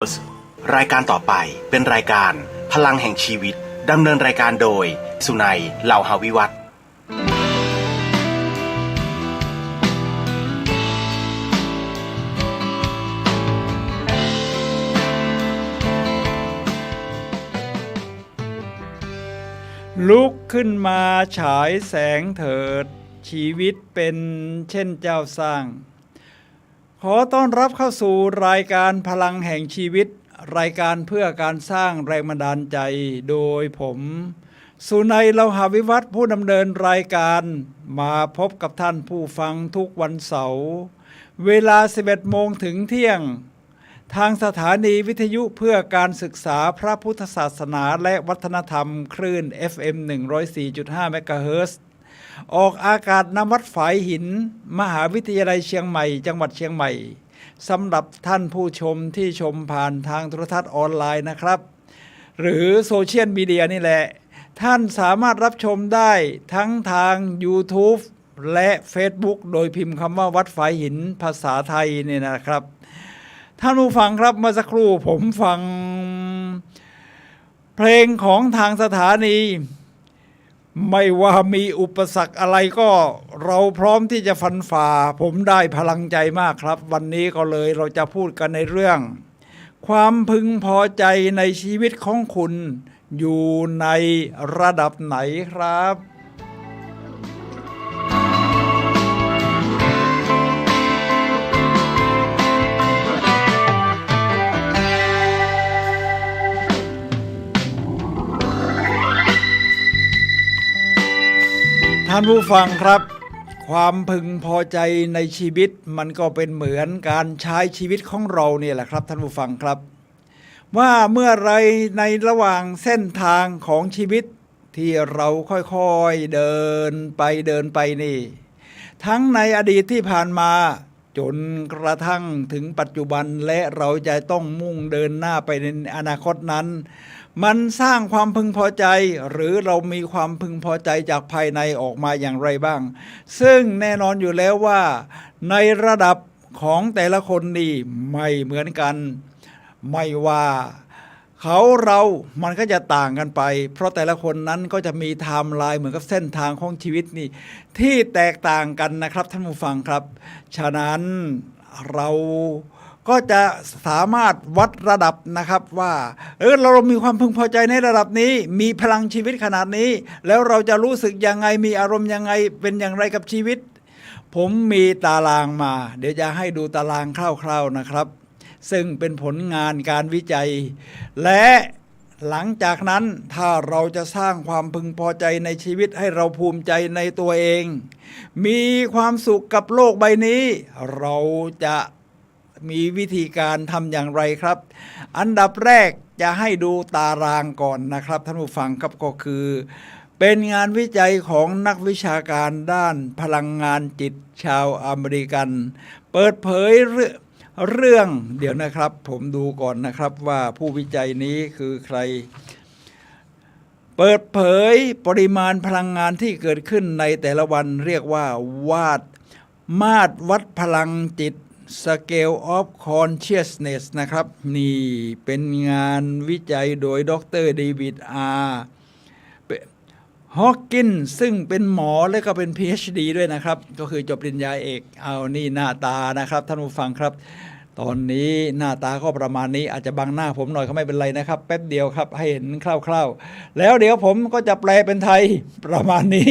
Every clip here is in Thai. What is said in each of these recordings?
รายการต่อไปเป็นรายการพลังแห่งชีวิตดำเนินรายการโดยสุนัยเหล่าหาวิวัฒน์ลุกขึ้นมาฉายแสงเถิดชีวิตเป็นเช่นเจ้าสร้างขอต้อนรับเข้าสู่รายการพลังแห่งชีวิตรายการเพื่อการสร้างแรงบันดาลใจโดยผมสุนัยเหล่าหาวิวัฒน์ผู้ดำเนินรายการมาพบกับท่านผู้ฟังทุกวันเสาร์เวลา 11 โมงถึงเที่ยงทางสถานีวิทยุเพื่อการศึกษาพระพุทธศาสนาและวัฒนธรรมคลื่น FM 104.5 เมกะเฮิรตซ์ออกอากาศณวัดฝายหินมหาวิทยาลัยเชียงใหม่จังหวัดเชียงใหม่สำหรับท่านผู้ชมที่ชมผ่านทางโทรทัศน์ออนไลน์นะครับหรือโซเชียลมีเดียนี่แหละท่านสามารถรับชมได้ทั้งทาง YouTube และ Facebook โดยพิมพ์คำว่าวัดฝายหินภาษาไทยนี่นะครับท่านผู้ฟังครับเมื่อสักครู่ผมฟังเพลงของทางสถานีไม่ว่ามีอุปสรรคอะไรก็เราพร้อมที่จะฟันฝ่าผมได้พลังใจมากครับวันนี้ก็เลยเราจะพูดกันในเรื่องความพึงพอใจในชีวิตของคุณอยู่ในระดับไหนครับท่านผู้ฟังครับความพึงพอใจในชีวิตมันก็เป็นเหมือนการใช้ชีวิตของเราเนี่ยแหละครับท่านผู้ฟังครับว่าเมื่อไรในระหว่างเส้นทางของชีวิตที่เราค่อยๆเดินไปนี่ทั้งในอดีตที่ผ่านมาจนกระทั่งถึงปัจจุบันและเราจะต้องมุ่งเดินหน้าไปในอนาคตนั้นมันสร้างความพึงพอใจหรือเรามีความพึงพอใจจากภายในออกมาอย่างไรบ้างซึ่งแน่นอนอยู่แล้วว่าในระดับของแต่ละคนนี่ไม่เหมือนกันไม่ว่าเรามันก็จะต่างกันไปเพราะแต่ละคนนั้นก็จะมีไทม์ไลน์เหมือนกับเส้นทางของชีวิตนี่ที่แตกต่างกันนะครับท่านผู้ฟังครับฉะนั้นเราก็จะสามารถวัดระดับนะครับว่าเรามีความพึงพอใจในระดับนี้มีพลังชีวิตขนาดนี้แล้วเราจะรู้สึกยังไงมีอารมณ์ยังไงเป็นอย่างไรกับชีวิตผมมีตารางมาเดี๋ยวจะให้ดูตารางคร่าวๆนะครับซึ่งเป็นผลงานการวิจัยและหลังจากนั้นถ้าเราจะสร้างความพึงพอใจในชีวิตให้เราภูมิใจในตัวเองมีความสุขกับโลกใบนี้เราจะมีวิธีการทำอย่างไรครับอันดับแรกจะให้ดูตารางก่อนนะครับท่านผู้ฟังครับก็คือเป็นงานวิจัยของนักวิชาการด้านพลังงานจิตชาวอเมริกันเปิดเผยเรื่องเดี๋ยวนะครับผมดูก่อนนะครับว่าผู้วิจัยนี้คือใครเปิดเผยปริมาณพลังงานที่เกิดขึ้นในแต่ละวันเรียกว่ามาตรวัดพลังจิต Scale of Consciousness นะครับนี่เป็นงานวิจัยโดยดร.เดวิด อาร์ฮอว์กินซึ่งเป็นหมอและก็เป็น PhD ด้วยนะครับก็คือจบปริญญาเอกเอานี่หน้าตานะครับท่านผู้ฟังครับตอนนี้หน้าตาก็ประมาณนี้อาจจะบังหน้าผมหน่อยก็ไม่เป็นไรนะครับแป๊บเดียวครับให้เห็นคร่าวๆแล้วเดี๋ยวผมก็จะแปลเป็นไทยประมาณนี้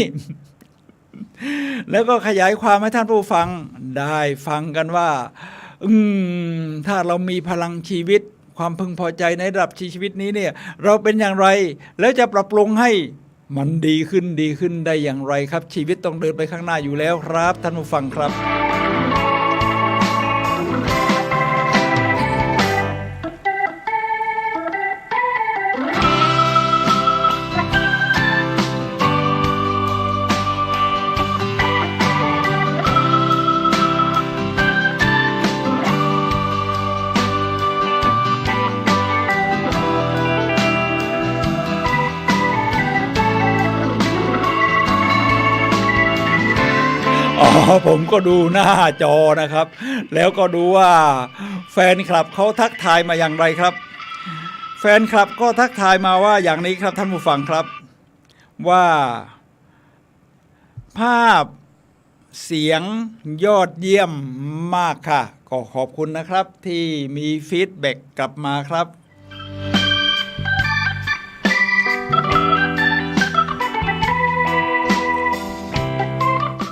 แล้วก็ขยายความให้ท่านผู้ฟังได้ฟังกันว่าถ้าเรามีพลังชีวิตความพึงพอใจในระดับชีวิตนี้เนี่ยเราเป็นอย่างไรแล้วจะปรับปรุงให้มันดีขึ้นได้อย่างไรครับชีวิตต้องเดินไปข้างหน้าอยู่แล้วครับท่านผู้ฟังครับอ๋อ ผมก็ดูหน้าจอนะครับ แล้วก็ดูว่าแฟนคลับเขาทักทายมาอย่างไรครับ แฟนคลับก็ทักทายมาว่าอย่างนี้ครับท่านผู้ฟังครับว่าภาพเสียงยอดเยี่ยมมากค่ะก็ขอบคุณนะครับที่มีฟีดแบ็กกลับมาครับ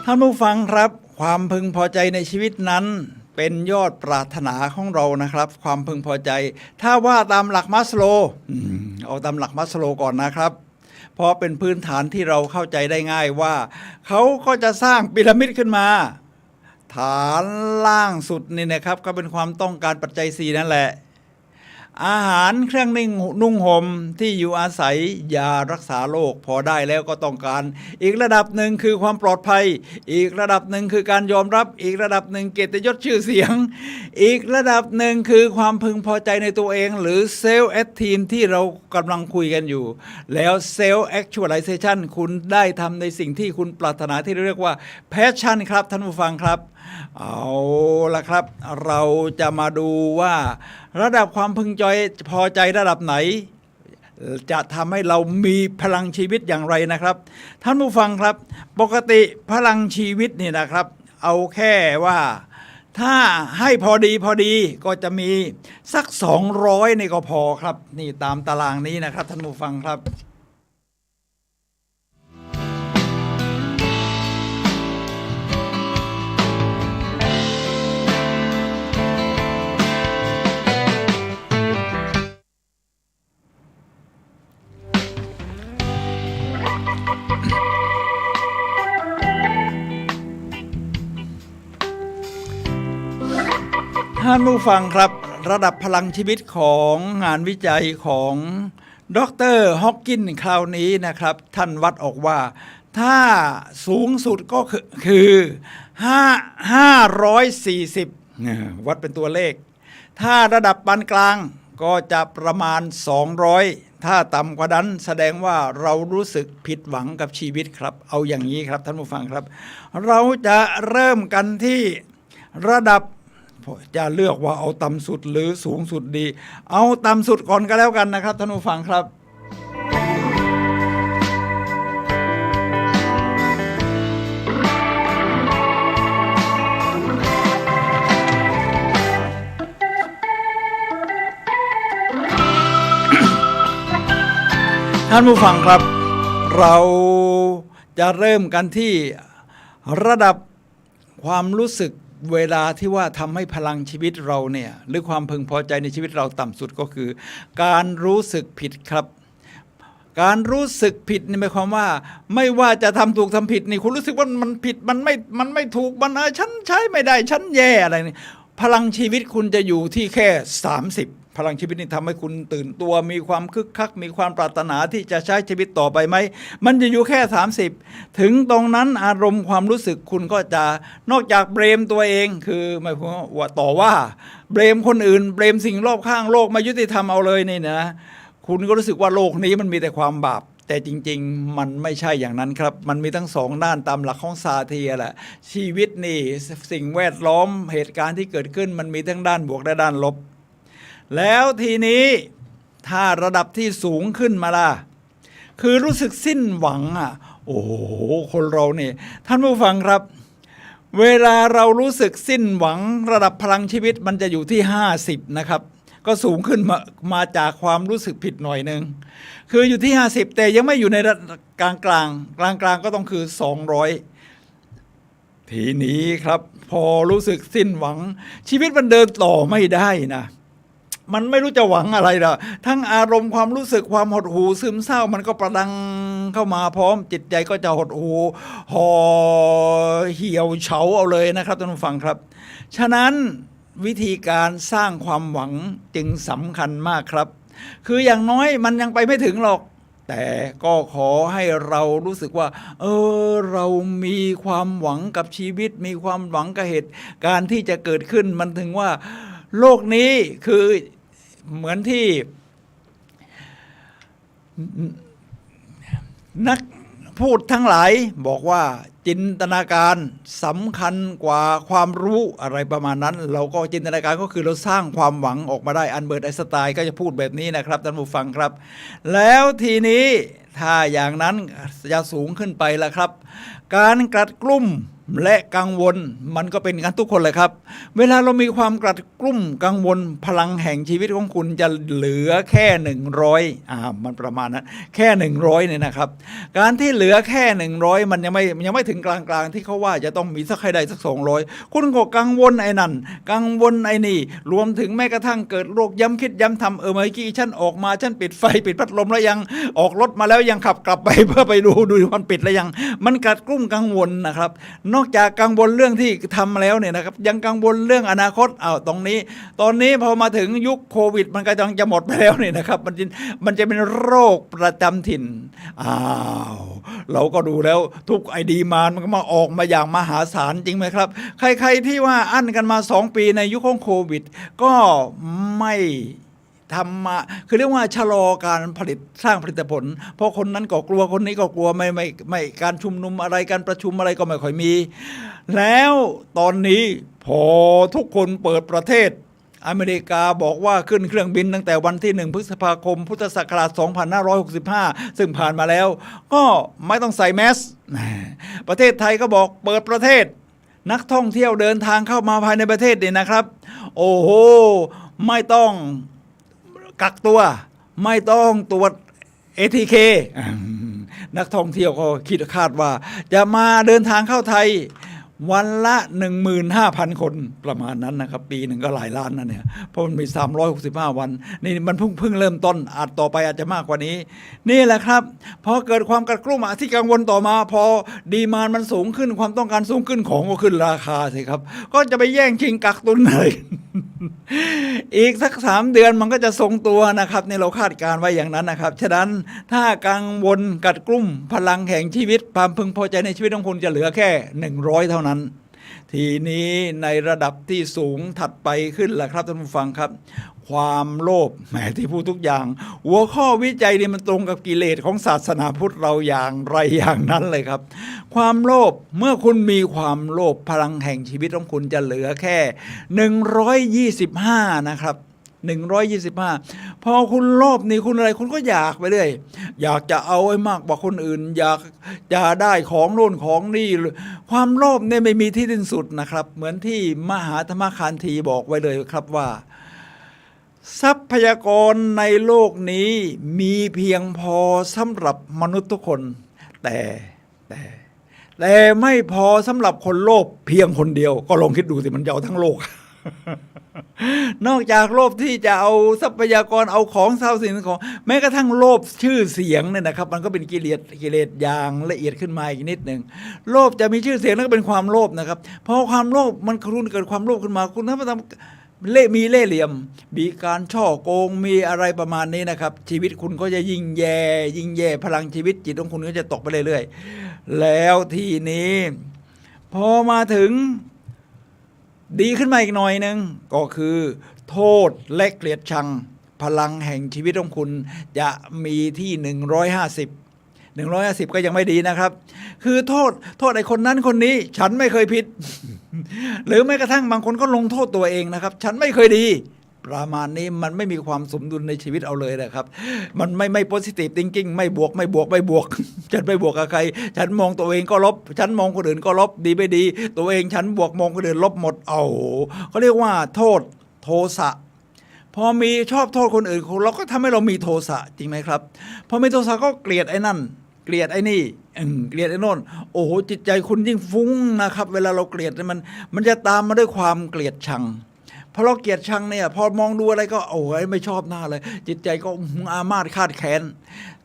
ท่านผู้ฟังครับความพึงพอใจในชีวิตนั้นเป็นยอดปรารถนาของเรานะครับความพึงพอใจถ้าว่าตามหลักมัสโลว์เอาตามหลักมัสโลว์ก่อนนะครับเพราะเป็นพื้นฐานที่เราเข้าใจได้ง่ายว่าเขาก็จะสร้างพีระมิดขึ้นมาฐานล่างสุดนี่นะครับก็เป็นความต้องการปัจจัย4นั่นแหละอาหารเครื่องนุ่งห่มที่อยู่อาศัยยารักษาโรคพอได้แล้วก็ต้องการอีกระดับหนึ่งคือความปลอดภัยอีกระดับหนึ่งคือการยอมรับอีกระดับหนึ่งเกียรติยศชื่อเสียงอีกระดับหนึ่งคือความพึงพอใจในตัวเองหรือเซลฟ์แอคทีฟที่เรากำลังคุยกันอยู่แล้วเซลฟ์แอคชวลไลเซชันคุณได้ทำในสิ่งที่คุณปรารถนาที่เรียกว่าแพชชั่นครับท่านผู้ฟังครับเอาละครับเราจะมาดูว่าระดับความพึงพอใจระดับไหนจะทำให้เรามีพลังชีวิตอย่างไรนะครับท่านผู้ฟังครับปกติพลังชีวิตนี่นะครับเอาแค่ว่าถ้าให้พอดีก็จะมีสัก200นี่ก็พอครับนี่ตามตารางนี้นะครับท่านผู้ฟังครับท่านผู้ฟังครับระดับพลังชีวิตของงานวิจัยของดร.ฮอกกินคราวนี้นะครับท่านวัดออกว่าถ้าสูงสุดก็คือ540วัดเป็นตัวเลขถ้าระดับปานกลางก็จะประมาณ200ถ้าต่ำกว่านั้นแสดงว่าเรารู้สึกผิดหวังกับชีวิตครับเอาอย่างนี้ครับท่านผู้ฟังครับเราจะเริ่มกันที่ระดับจะเลือกว่าเอาต่ำสุดหรือสูงสุดดีเอาต่ำสุดก่อนก็แล้วกันนะครับท่านผู้ฟังครับท่านผู้ฟังครับเราจะเริ่มกันที่ระดับความรู้สึกเวลาที่ว่าทำให้พลังชีวิตเราเนี่ยหรือความพึงพอใจในชีวิตเราต่ำสุดก็คือการรู้สึกผิดครับการรู้สึกผิดนี่หมายความว่าไม่ว่าจะทำถูกทำผิดนี่คุณรู้สึกว่ามันผิดมันไม่ถูกมันฉันใช้ไม่ได้ฉันแย่อะไรนี่พลังชีวิตคุณจะอยู่ที่แค่30พลังชีวิตนี่ทำให้คุณตื่นตัวมีความคึกคักมีความปรารถนาที่จะใช้ชีวิตต่อไปไหมมันจะอยู่แค่30ถึงตรงนั้นอารมณ์ความรู้สึกคุณก็จะนอกจากเบรมตัวเองคือหมายความว่าต่อว่าเบรมคนอื่นเบรมสิ่งรอบข้างโลกไม่ยุติธรรมเอาเลยนี่นะคุณก็รู้สึกว่าโลกนี้มันมีแต่ความบาปแต่จริงๆมันไม่ใช่อย่างนั้นครับมันมีทั้ง2ด้านตามหลักของซาเทียแหละชีวิตนี่สิ่งแวดล้อมเหตุการณ์ที่เกิดขึ้นมันมีทั้งด้านบวกและด้านลบแล้วทีนี้ถ้าระดับที่สูงขึ้นมาล่ะคือรู้สึกสิ้นหวังโอ้โหคนเรานี่ท่านผู้ฟังครับเวลาเรารู้สึกสิ้นหวังระดับพลังชีวิตมันจะอยู่ที่50นะครับก็สูงขึ้นมาจากความรู้สึกผิดหน่อยนึงคืออยู่ที่50แต่ยังไม่อยู่ในกลางก็ต้องคือ200ทีนี้ครับพอรู้สึกสิ้นหวังชีวิตมันเดินต่อไม่ได้นะมันไม่รู้จะหวังอะไรล่ะทั้งอารมณ์ความรู้สึกความหดหู่ซึมเศร้ามันก็ประดังเข้ามาพร้อมจิตใจก็จะหดหู่ห่อเหี่ยวเฉาเอาเลยนะครับท่านผู้ฟังครับฉะนั้นวิธีการสร้างความหวังจึงสำคัญมากครับคืออย่างน้อยมันยังไปไม่ถึงหรอกแต่ก็ขอให้เรารู้สึกว่าเรามีความหวังกับชีวิตมีความหวังกับเหตุการณ์ที่จะเกิดขึ้นมันถึงว่าโลกนี้คือเหมือนที่นัก พูดทั้งหลายบอกว่าจินตนาการสำคัญกว่าความรู้อะไรประมาณนั้นเราก็จินตนาการก็คือเราสร้างความหวังออกมาได้อันเบิร์ตไอน์สไตน์ก็จะพูดแบบนี้นะครับท่านผู้ฟังครับแล้วทีนี้ถ้าอย่างนั้นจะสูงขึ้นไปละครับการกลัดกลุ้มและกังวลมันก็เป็นกันทุกคนเลยครับเวลาเรามีความกลัดกลุ้มกังวลพลังแห่งชีวิตของคุณจะเหลือแค่100มันประมาณนั้นแค่100เนี่ยนะครับการที่เหลือแค่100มันยังไม่ถึงกลางๆที่เขาว่าจะต้องมีสักให้ได้สัก200คุณก็กังวลไอ้นั่นกังวลไอ้นี่รวมถึงแม้กระทั่งเกิดโรคย้ำคิดย้ำทำเมื่อกี้ฉันออกมาฉันปิดไฟปิดพัดลมแล้วยังออกรถมาแล้วยังขับกลับไปเพื่อไปดูมันปิดแล้วยังมันกลัดกลุ้มกังวลนะครับนอกจากกังวลเรื่องที่ทำแล้วเนี่ยนะครับยังกังวลเรื่องอนาคตตรงนี้ตอนนี้พอมาถึงยุคโควิดมันก็จะหมดไปแล้วเนี่ยนะครับมันจะเป็นโรคประจำถิ่นเราก็ดูแล้วทุกไอดีมันก็มาออกมาอย่างมหาศาลจริงไหมครับใครๆที่ว่าอั้นกันมา2 ปีในยุคของโควิดก็ไม่ทำมาคือเรียกว่าชะลอการผลิตสร้างผลิตผลเพราะคนนั้นก็กลัวคนนี้ก็กลัวไม่การชุมนุมอะไรการประชุมอะไรก็ไม่ค่อยมีแล้วตอนนี้พอทุกคนเปิดประเทศอเมริกาบอกว่าขึ้นเครื่องบินตั้งแต่วันที่1 พฤษภาคมพุทธศักราช 2565 ซึ่งผ่านมาแล้วก็ไม่ต้องใส่แมสประเทศไทยก็บอกเปิดประเทศนักท่องเที่ยวเดินทางเข้ามาภายในประเทศนี่นะครับโอ้โหไม่ต้องกักตัวไม่ต้องตรวจ ATK นักท่องเที่ยวก็คาดว่าจะมาเดินทางเข้าไทยวันละ 15,000 คนประมาณนั้นนะครับปีหนึ่งก็หลายล้านนะเนี่ยเพราะมันมี365 วันนี่มันเพิ่งเริ่มต้นต่อไปอาจจะมากกว่านี้นี่แหละครับพอเกิดความกระกรุ่มที่กังวลต่อมาพอดีมานด์มันสูงขึ้นความต้องการสูงขึ้นของก็ขึ้นราคาสิครับก็จะไปแย่งชิงกักตุนเลย อีกสัก3 เดือนมันก็จะทรงตัวนะครับนี่เราคาดการไว้อย่างนั้นนะครับฉะนั้นถ้ากังวลกัดกลุ่มพลังแห่งชีวิตความพึงพอใจในชีวิตของคุณจะเหลือแค่100เท่านั้นทีนี้ในระดับที่สูงถัดไปขึ้นแหละครับท่านผู้ฟังครับความโลภแหมที่พูดทุกอย่างหัวข้อวิจัยนี่มันตรงกับกิเลสของศาสนาพุทธเราอย่างไรอย่างนั้นเลยครับความโลภเมื่อคุณมีความโลภพลังแห่งชีวิตของคุณจะเหลือแค่125นะครับ125พอคุณโลภนี่คุณอะไรคุณก็อยากไปเรื่อยอยากจะเอาไอ้มากกว่าคนอื่นอยากจะได้ของโน่นของนี่ความโลภเนี่ยไม่มีที่สิ้นสุดนะครับเหมือนที่มหาธรรมคานธีบอกไว้เลยครับว่าทรัพยากรในโลกนี้มีเพียงพอสำหรับมนุษย์ทุกคนแต่ไม่พอสำหรับคนโลภเพียงคนเดียวก็ลองคิดดูสิมันจะเอาทั้งโลก นอกจากโลภที่จะเอาทรัพยากรเอาของทรัพย์สินของแม้กระทั่งโลภชื่อเสียงเนี่ยนะครับมันก็เป็นกิเลสอย่างละเอียดขึ้นมาอีกนิดหนึ่งโลภจะมีชื่อเสียงนั่นก็เป็นความโลภนะครับเพราะความโลภมันคุณเกิดความโลภขึ้นมาคุณถ้ามาทำมีเล่ห์เหลี่ยมมีการช่อโกงมีอะไรประมาณนี้นะครับชีวิตคุณก็จะยิ่งแย่พลังชีวิตจิตของคุณก็จะตกไปเรื่อยๆแล้วทีนี้พอมาถึงดีขึ้นมาอีกหน่อยนึงก็คือโทษและเกลียดชังพลังแห่งชีวิตของคุณจะมีที่150ก็ยังไม่ดีนะครับคือโทษไอ้คนนั้นคนนี้ฉันไม่เคยผิด หรือแม้กระทั่งบางคนก็ลงโทษตัวเองนะครับฉันไม่เคยดีประมาณนี้มันไม่มีความสมดุลในชีวิตเอาเลยนะครับมันไม่ positive thinking ไม่บวก ฉันไม่บวกกับใครฉันมองตัวเองก็ลบฉันมองคนอื่นก็ลบดีไม่ดีตัวเองฉันบวกมองคนอื่นลบหมดเขาเรียกว่าโทสะพอมีชอบโทษคนอื่นเราก็ทำให้เรามีโทสะจริงไหมครับพอมีโทสะก็เกลียดไอ้นั่นเกลียดไอ้นี่เกลียดไอ้โน่นโอ้โหจิตใจคุณยิ่งฟุ้งนะครับเวลาเราเกลียดมันจะตามมาด้วยความเกลียดชังพอเราเกลียดชังเนี่ยพอมองดูอะไรก็โอ้ยไม่ชอบหน้าเลยจิตใจก็อาฆาตคาดแค้น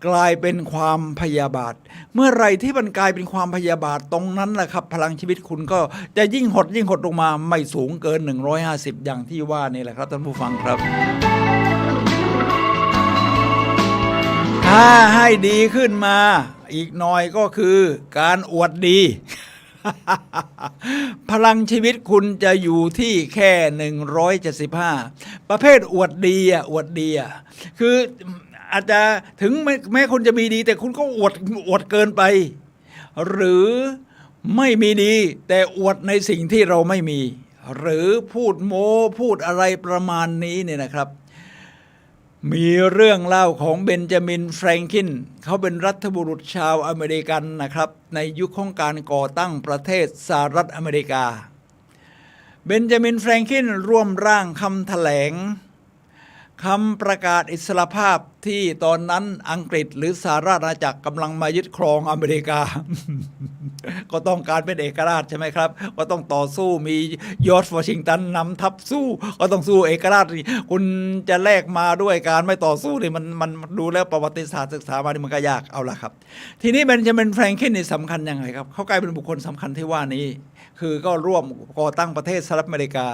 กลายเป็นความพยาบาทเมื่อไรที่มันกลายเป็นความพยาบาทตรงนั้นแหละครับพลังชีวิตคุณก็จะยิ่งหดลงมาไม่สูงเกิน150อย่างที่ว่านี่แหละครับท่านผู้ฟังครับถ้าให้ดีขึ้นมาอีกหน่อยก็คือการอวดดี พลังชีวิตคุณจะอยู่ที่แค่175ประเภทอวดดีคืออาจจะถึงแม้คุณจะมีดีแต่คุณก็อวดเกินไป หรือไม่มีดีแต่อวดในสิ่งที่เราไม่มีหรือพูดโม้พูดอะไรประมาณนี้เนี่ยนะครับมีเรื่องเล่าของเบนจามินแฟรงคลินเขาเป็นรัฐบุรุษชาวอเมริกันนะครับในยุคของการก่อตั้งประเทศสหรัฐอเมริกาเบนจามินแฟรงคลินร่วมร่างคำแถลงคำประกาศอิสรภาพที่ตอนนั้นอังกฤษหรือสหราชอาณาจักรกำลังมายึดครองอเมริกา ก็ต้องการเป็นเอกราชใช่ไหมครับก็ต้องต่อสู้มียอร์จวอชิงตันนำทัพสู้ก็ต้องสู้เอกราชคุณจะแลกมาด้วยการไม่ต่อสู้นี่มันดูแล้วประวัติศาสตร์ศึกษามานี่มันก็ยากเอาละครับทีนี้เบนจามินแฟรงคลินนี่สำคัญยังไงครับเขากลายเป็นบุคคลสำคัญที่ว่านี้คือก็ร่วมก่อตั้งประเทศสหรัฐอเมริกา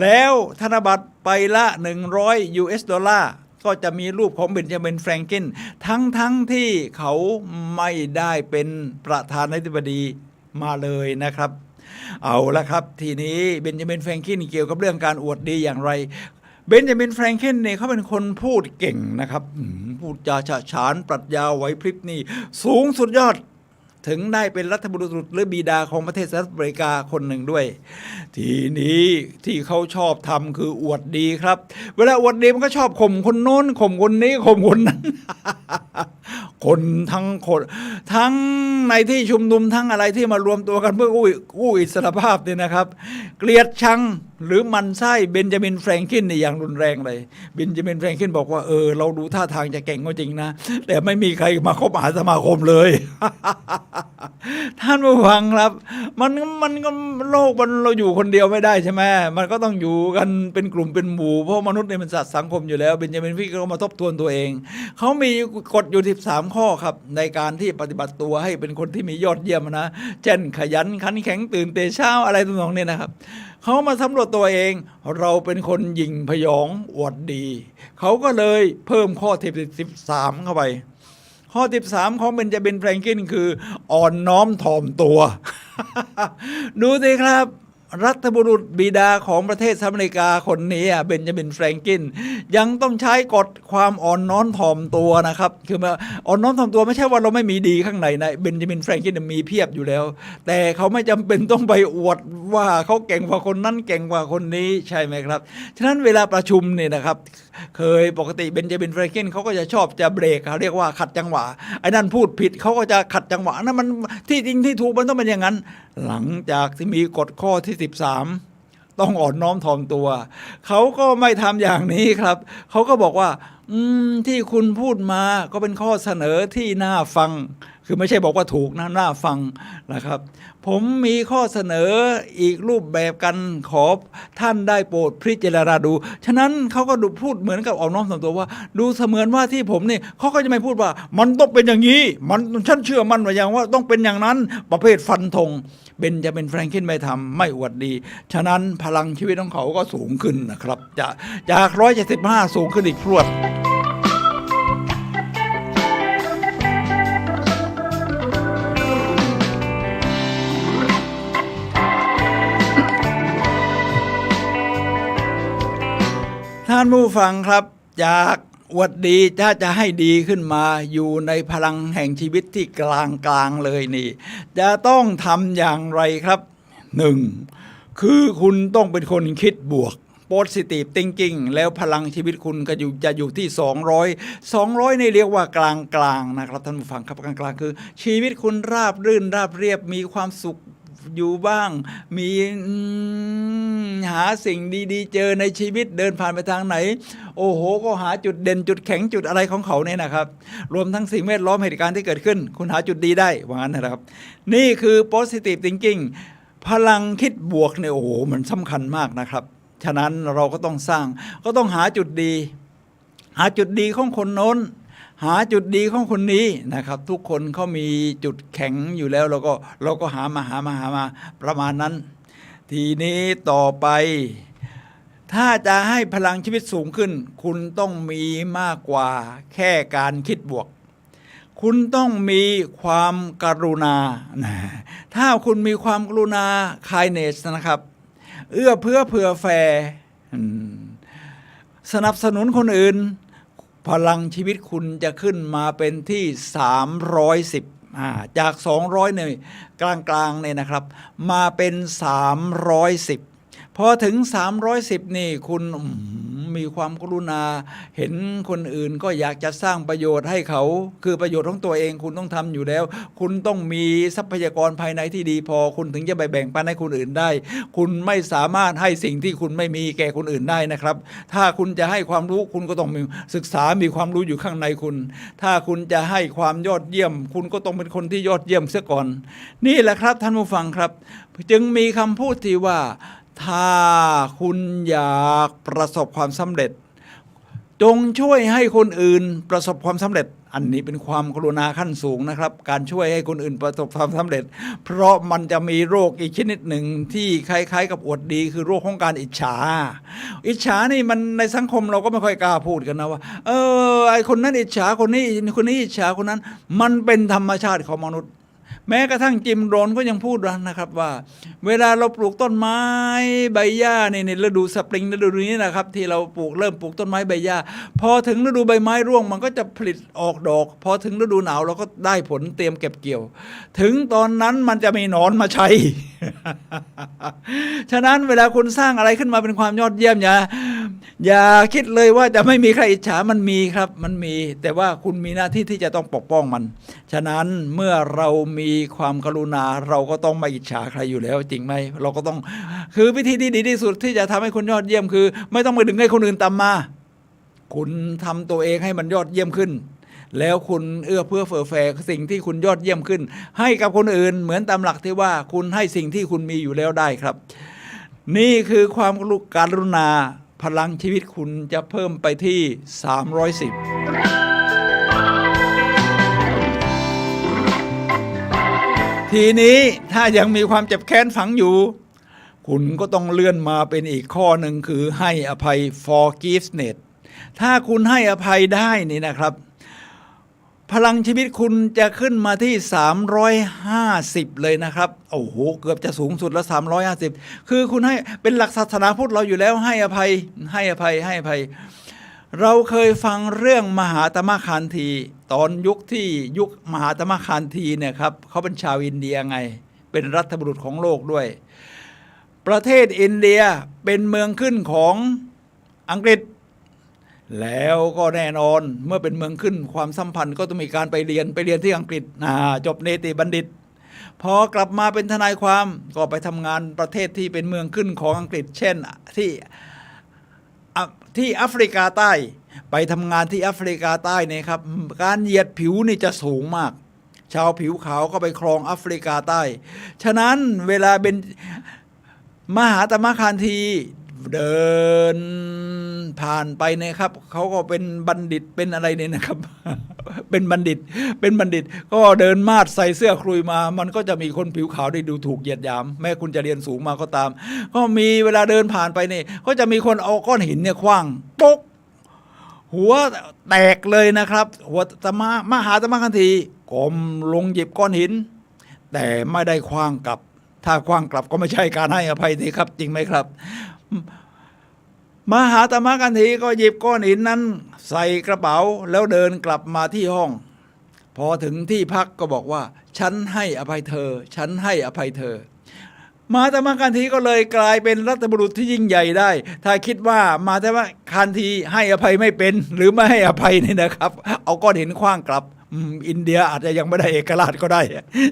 แล้วธนบัตรใบละ100 US ดอลลาร์ก็จะมีรูปของเบนจามินแฟรงคลินทั้งที่เขาไม่ได้เป็นประธานาธิบดีมาเลยนะครับเอาละครับทีนี้เบนจามินแฟรงคลินเกี่ยวกับเรื่องการอวดดีอย่างไรเบนจามินแฟรงคลินเนี่ยเขาเป็นคนพูดเก่งนะครับพูดจาฉะฉานปรัชญาไหวพริบนี่สูงสุดยอดถึงได้เป็นรัฐบุรุษหรือบิดาของประเทศสหรัฐอเมริกาคนหนึ่งด้วยทีนี้ที่เขาชอบทำคืออวดดีครับเวลาอวดดีมันก็ชอบข่มคนโน้นข่มคนนี้ข่มคนนั้น คนทั้งในที่ชุมนุมทั้งอะไรที่มารวมตัวกันเพื่อกู้อิสรภาพเนี่ยนะครับเกลียดชังหรือมันไส้เบนจามินแฟรงคลินนี่อย่างรุนแรงเลยเบนจามินแฟรงคลินบอกว่าเราดูท่าทางจะเก่งก็จริงนะแต่ไม่มีใครมาคบหาสมาคมเลย ท่านผู้ฟังครับมันก็โลกเราอยู่คนเดียวไม่ได้ใช่ไหมมันก็ต้องอยู่กันเป็นกลุ่มเป็นหมู่เพราะมนุษย์เนี่ยมันสัตว์สังคมอยู่แล้วเบนจามินแฟรงคลินก็มาทบทวนตัวเองเขามีกฎอยู่13ข้อครับในการที่ปฏิบัติตัวให้เป็นคนที่มียอดเยี่ยมนะเช่นขยันขันแข็งตื่นแต่เช้าอะไรต่างๆเนี่ยนะครับเขามาสำรวจตัวเองเราเป็นคนหยิ่งพยองอวดดีเขาก็เลยเพิ่มข้อที่13เข้าไปข้อ13ของเบนจามินแฟรงคลินคืออ่อนน้อมถ่อมตัว ดูสิครับรัฐบุรุษบิดาของประเทศสหรัฐอเมริกาคนนี้เบนจามินแฟรงคลินยังต้องใช้กฎความอ่อนน้อมถ่อมตัวนะครับคืออ่อนน้อมถ่อมตัวไม่ใช่ว่าเราไม่มีดีข้างในนะเบนจามินแฟรงคลินมีเพียบอยู่แล้วแต่เขาไม่จำเป็นต้องไปอวดว่าเขาเก่งกว่าคนนั้นเก่งกว่าคนนี้ใช่ไหมครับฉะนั้นเวลาประชุมเนี่ยนะครับเคยปกติเบนจามินแฟรงคลินเขาก็จะชอบจะเบรกเขาเรียกว่าขัดจังหวะไอ้นั่นพูดผิดเขาก็จะขัดจังหวะนั่นมันที่จริงที่ถูกมันต้องเป็นอย่างนั้นหลังจากที่มีกฎข้อที่13ต้องอ่อนน้อมถ่อมตัวเขาก็ไม่ทำอย่างนี้ครับเขาก็บอกว่าที่คุณพูดมาก็เป็นข้อเสนอที่น่าฟังคือไม่ใช่บอกว่าถูกนะน่าฟังนะครับผมมีข้อเสนออีกรูปแบบกันขอท่านได้โปรดพิจารณาดูฉะนั้นเขาก็ดูพูดเหมือนกับอ่อนน้อมถ่อมตัวว่าดูเสมือนว่าที่ผมนี่เขาก็จะไม่พูดว่ามันต้องเป็นอย่างนี้ฉันเชื่อมั่นว่าอย่างว่าต้องเป็นอย่างนั้นประเภทฟันธงเบนจามินแฟรงคลินไม่ทำไม่อวดดีฉะนั้นพลังชีวิตของเขาก็สูงขึ้นนะครับจาก175สูงขึ้นอีกพรวดท่านผู้ฟังครับจากอวดดีถ้าจะให้ดีขึ้นมาอยู่ในพลังแห่งชีวิตที่กลางเลยนี่จะต้องทำอย่างไรครับ1คือคุณต้องเป็นคนคิดบวก positive thinking แล้วพลังชีวิตคุณก็จะอยู่ที่200นี่เรียกว่ากลางนะครับท่านผู้ฟังครับกลางคือชีวิตคุณราบรื่นราบเรียบมีความสุขอยู่บ้างมีหาสิ่งดีๆเจอในชีวิตเดินผ่านไปทางไหนโอ้โหก็หาจุดเด่นจุดแข็งจุดอะไรของเขาเนี่ยนะครับรวมทั้งสิ่งแวดล้อมเหตุการณ์ที่เกิดขึ้นคุณหาจุดดีได้ว่างั้นนะครับนี่คือ positive thinking พลังคิดบวกเนี่ยโอ้โหมันสำคัญมากนะครับฉะนั้นเราก็ต้องสร้างก็ต้องหาจุดดีของคนโน้นหาจุดดีของคนนี้นะครับทุกคนเขามีจุดแข็งอยู่แล้วเราก็หามาประมาณนั้นทีนี้ต่อไปถ้าจะให้พลังชีวิตสูงขึ้นคุณต้องมีมากกว่าแค่การคิดบวกคุณต้องมีความกรุณาถ้าคุณมีความกรุณา kindness นะครับเอื้อเผื่อแผ่สนับสนุนคนอื่นพลังชีวิตคุณจะขึ้นมาเป็นที่310 จาก200เนี่ยกลางๆเนี่ยนะครับมาเป็น310พอถึง310นี่คุณมีความกรุณาเห็นคนอื่นก็อยากจะสร้างประโยชน์ให้เขาคือประโยชน์ของตัวเองคุณต้องทำอยู่แล้วคุณต้องมีทรัพยากรภายในที่ดีพอคุณถึงจะไปแบ่งปันให้คนอื่นได้คุณไม่สามารถให้สิ่งที่คุณไม่มีแก่คนอื่นได้นะครับถ้าคุณจะให้ความรู้คุณก็ต้องมีศึกษามีความรู้อยู่ข้างในคุณถ้าคุณจะให้ความยอดเยี่ยมคุณก็ต้องเป็นคนที่ยอดเยี่ยมเสียก่อนนี่แหละครับท่านผู้ฟังครับจึงมีคำพูดที่ว่าถ้าคุณอยากประสบความสำเร็จจงช่วยให้คนอื่นประสบความสำเร็จอันนี้เป็นความกรุณาขั้นสูงนะครับการช่วยให้คนอื่นประสบความสำเร็จเพราะมันจะมีโรคอีกชนิดหนึ่งที่คล้ายๆกับอวดดีคือโรคของการอิจฉานี่มันในสังคมเราก็ไม่ค่อยกล้าพูดกันนะว่าไอคนนั้นอิจฉาคนนี้อิจฉาคนนั้นมันเป็นธรรมชาติของมนุษย์แม้กระทั่งจิมโรนก็ยังพูดนะครับว่าเวลาเราปลูกต้นไม้ใบหญ้าในฤดูสปริงฤดูนี้นะครับที่เราเริ่มปลูกต้นไม้ใบหญ้าพอถึงฤดูใบไม้ร่วงมันก็จะผลิตออกดอกพอถึงฤดูหนาวเราก็ได้ผลเตรียมเก็บเกี่ยวถึงตอนนั้นมันจะมีหนอนมาใช้ ฉะนั้นเวลาคุณสร้างอะไรขึ้นมาเป็นความยอดเยี่ยมอย่าคิดเลยว่าจะไม่มีใครอิจฉามันมีครับมันมีแต่ว่าคุณมีหน้าที่ที่จะต้องปกป้องมันฉะนั้นเมื่อเรามีความกรุณาเราก็ต้องไม่อิจฉาใครอยู่แล้วจริงไหมเราก็ต้องคือวิธีที่ดีที่สุดที่จะทำให้คุณยอดเยี่ยมคือไม่ต้องไปดึงให้คนอื่นตามมาคุณทำตัวเองให้มันยอดเยี่ยมขึ้นแล้วคุณเอื้อเฟื้อเผื่อแผ่สิ่งที่คุณยอดเยี่ยมขึ้นให้กับคนอื่นเหมือนตามหลักที่ว่าคุณให้สิ่งที่คุณมีอยู่แล้วได้ครับนี่คือความกรุณาพลังชีวิตคุณจะเพิ่มไปที่310ทีนี้ถ้ายังมีความเจ็บแค้นฝังอยู่คุณก็ต้องเลื่อนมาเป็นอีกข้อหนึ่งคือให้อภัย forgiveness ถ้าคุณให้อภัยได้นี่นะครับพลังชีวิตคุณจะขึ้นมาที่350เลยนะครับโอ้โหเกือบจะสูงสุดแล้ว350คือคุณให้เป็นหลักศาสนาพุทธเราอยู่แล้วให้อภัยเราเคยฟังเรื่องมหาตมะคานธีตอนยุคมหาตมะคานธีเนี่ยครับเขาเป็นชาวอินเดียไงเป็นรัฐบุรุษของโลกด้วยประเทศอินเดียเป็นเมืองขึ้นของอังกฤษแล้วก็แน่นอนเมื่อเป็นเมืองขึ้นความสัมพันธ์ก็ต้องมีการไปเรียนที่อังกฤษจบเนติบัณฑิตพอกลับมาเป็นทนายความก็ไปทำงานประเทศที่เป็นเมืองขึ้นของอังกฤษเช่นที่แอฟริกาใต้ไปทำงานที่แอฟริกาใต้เนี่ยครับการเหยียดผิวนี่จะสูงมากชาวผิวขาวก็ไปครองแอฟริกาใต้ฉะนั้นเวลาเป็นมหาตมะคานธีเดินผ่านไปนะครับเขาก็เป็นบัณฑิตเป็นอะไรเนี่ยนะครับ เป็นบัณฑิตก็เดินมาดใส่เสื้อคลุยมามันก็จะมีคนผิวขาวได้ดูถูกเหยียดหยามแม้คุณจะเรียนสูงมาก็ตามก็มีเวลาเดินผ่านไปนี่ก็จะมีคนเอาก้อนหินเนี่ยขว้างปุ๊กหัวแตกเลยนะครับหัวมหาตมะคานธีก้มลงหยิบก้อนหินแต่ไม่ได้ขว้างกลับถ้าขว้างกลับก็ไม่ใช่การให้อภัยนี่ครับจริงไหมครับมหาตมะคานธีก็หยิบก้อนหินนั้นใส่กระเป๋าแล้วเดินกลับมาที่ห้องพอถึงที่พักก็บอกว่าฉันให้อภัยเธอมหาตมะคานธีก็เลยกลายเป็นรัฐบุรุษที่ยิ่งใหญ่ได้ถ้าคิดว่ามหาตมะคานธีให้อภัยไม่เป็นหรือไม่ให้อภัยนี่นะครับเอาก้อนหินขว้างกลับอินเดียอาจจะยังไม่ได้เอกราชก็ได้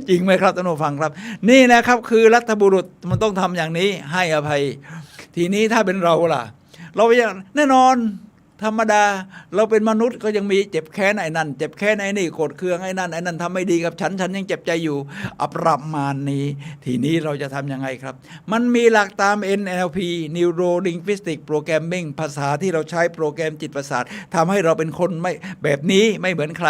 จริงไหมครับท่านผู้ฟังครับนี่นะครับคือรัฐบุรุษมันต้องทำอย่างนี้ให้อภัยทีนี้ถ้าเป็นเราล่ะเราอย่างแน่นอนธรรมดาเราเป็นมนุษย์ก็ยังมีเจ็บแค้นไอ้นั่นเจ็บแค้นไอ้นี่โกรธเคืองไอ้นั่นทำไม่ดีกับฉันยังเจ็บใจอยู่ประมาณนี้ทีนี้เราจะทำยังไงครับมันมีหลักตาม NLP Neuro Linguistic Programming ภาษาที่เราใช้โปรแกรมจิตประสาททำให้เราเป็นคนไม่แบบนี้ไม่เหมือนใคร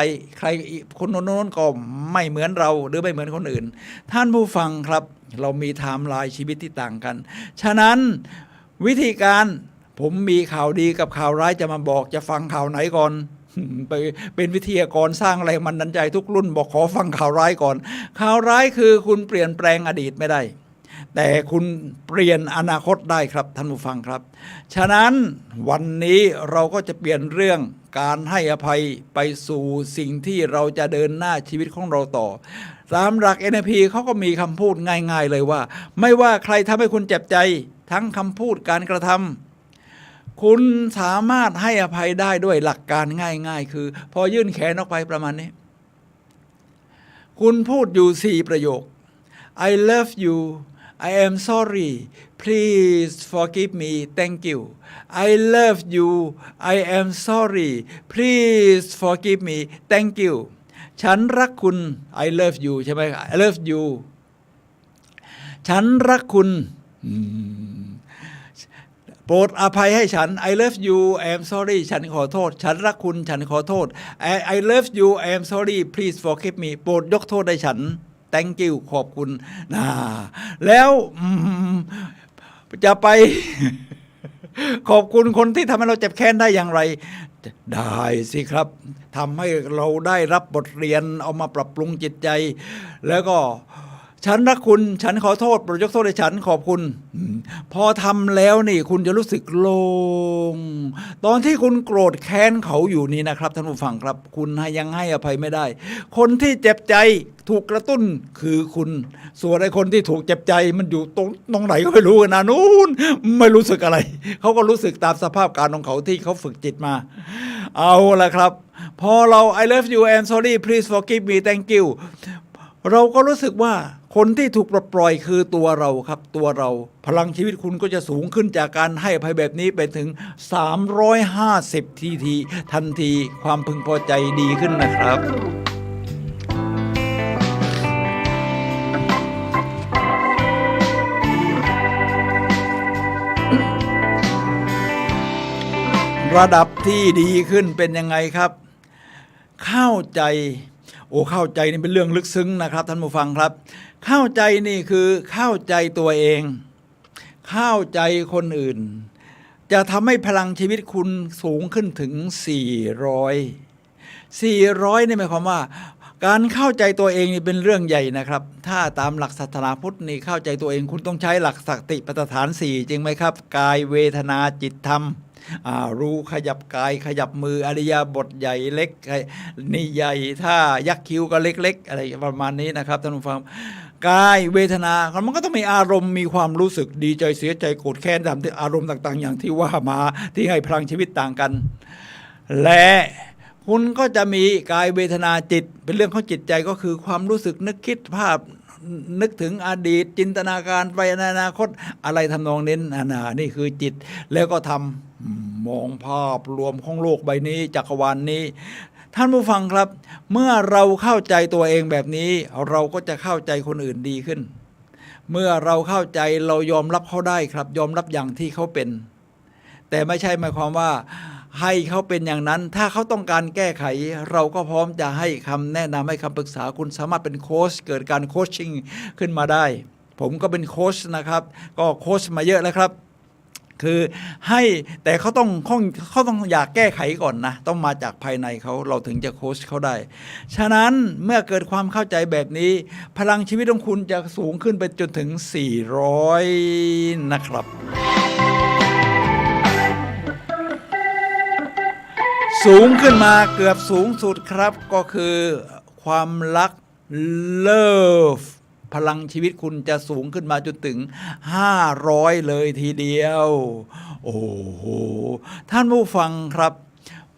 คนโน้นก็ไม่เหมือนเราหรือไม่เหมือนคนอื่นท่านผู้ฟังครับเรามีไทม์ไลน์ชีวิตที่ต่างกันฉะนั้นวิธีการผมมีข่าวดีกับข่าวร้ายจะมาบอกจะฟังข่าวไหนก่อนไปเป็นวิทยากรสร้างแรงบันดาลใจทุกรุ่นบอกขอฟังข่าวร้ายก่อนข่าวร้ายคือคุณเปลี่ยนแปลงอดีตไม่ได้ แต่คุณเปลี่ยนอนาคตได้ครับท่านผู้ฟังครับฉะนั้นวันนี้เราก็จะเปลี่ยนเรื่องการให้อภัยไปสู่สิ่งที่เราจะเดินหน้าชีวิตของเราต่อตามหลัก NLP เขาก็มีคำพูดง่ายๆเลยว่าไม่ว่าใครทำให้คุณเจ็บใจทั้งคำพูดการกระทำคุณสามารถให้อภัยได้ด้วยหลักการง่ายๆคือพอยื่นแขนออกไปประมาณนี้คุณพูดอยู่4ประโยค I love you I am sorry please forgive me thank you I love you I am sorry please forgive me thank you ฉันรักคุณ I love you ใช่ไหม I love you ฉันรักคุณโปรดอภัยให้ฉัน I love you I am sorry ฉันขอโทษฉันรักคุณฉันขอโทษ I love you I am sorry please forgive me โปรดยกโทษให้ฉัน thank you ขอบคุณแล้วจะไป ขอบคุณคนที่ทำให้เราเจ็บแค้นได้อย่างไรได้สิครับทำให้เราได้รับบทเรียนเอามาปรับปรุงจิตใจแล้วก็ฉันรักคุณฉันขอโทษโปรดยกโทษให้ฉันขอบคุณพอทำแล้วนี่คุณจะรู้สึกโล่งตอนที่คุณโกรธแค้นเขาอยู่นี่นะครับท่านผู้ฟังครับคุณยังให้อภัยไม่ได้คนที่เจ็บใจถูกกระตุ้นคือคุณส่วนไอ้คนที่ถูกเจ็บใจมันอยู่ตรงไหนก็ไม่รู้นะนู้นไม่รู้สึกอะไรเขาก็รู้สึกตามสภาพการของเขาที่เขาฝึกจิตมาเอาละครับพอเรา I love you and sorry please forgive me thank you เราก็รู้สึกว่าคนที่ถูกปลดปล่อยคือตัวเราครับตัวเราพลังชีวิตคุณก็จะสูงขึ้นจากการให้อภัยแบบนี้ไปถึง350ทีทันทีความพึงพอใจดีขึ้นนะครับระดับที่ดีขึ้นเป็นยังไงครับเข้าใจเข้าใจนี่เป็นเรื่องลึกซึ้งนะครับท่านผู้ฟังครับเข้าใจนี่คือเข้าใจตัวเองเข้าใจคนอื่นจะทำให้พลังชีวิตคุณสูงขึ้นถึง400นี่หมายความว่าการเข้าใจตัวเองนี่เป็นเรื่องใหญ่นะครับถ้าตามหลักศาสนาพุทธนี่เข้าใจตัวเองคุณต้องใช้หลักสติปัฏฐาน4จริงไหมครับกายเวทนาจิตธรรมรู้ขยับกายขยับมืออริยาบทใหญ่เล็กนี่ใหญ่ถ้ายักคิ้วก็เล็กๆอะไรประมาณนี้นะครับท่านผู้ฟังกายเวทนามันก็ต้องมีอารมณ์มีความรู้สึกดีใจเสียใจโกรธแค้นตามที่อารมณ์ต่างๆอย่างที่ว่ามาที่ให้พลังชีวิตต่างกันและคุณก็จะมีกายเวทนาจิตเป็นเรื่องของจิตใจก็คือความรู้สึกนึกคิดภาพนึกถึงอดีตจินตนาการไปในอนาคตอะไรทำนองนี้นี่คือจิตแล้วก็ทำมองภาพรวมของโลกใบนี้จักรวาลนี้ท่านผู้ฟังครับเมื่อเราเข้าใจตัวเองแบบนี้เราก็จะเข้าใจคนอื่นดีขึ้นเมื่อเราเข้าใจเรายอมรับเขาได้ครับยอมรับอย่างที่เขาเป็นแต่ไม่ใช่หมายความว่าให้เขาเป็นอย่างนั้นถ้าเขาต้องการแก้ไขเราก็พร้อมจะให้คำแนะนำให้คำปรึกษาคุณสามารถเป็นโค้ชเกิดการโคชชิ่งขึ้นมาได้ผมก็เป็นโค้ชนะครับก็โค้ชมาเยอะแล้วครับคือให้แต่เขาต้องอยากแก้ไขก่อนนะต้องมาจากภายในเขาเราถึงจะโค้ชเขาได้ฉะนั้นเมื่อเกิดความเข้าใจแบบนี้พลังชีวิตของคุณจะสูงขึ้นไปจนถึง400นะครับสูงขึ้นมาเกือบสูงสุดครับก็คือความรัก love พลังชีวิตคุณจะสูงขึ้นมาจนถึง500เลยทีเดียวโอ้โหท่านผู้ฟังครับ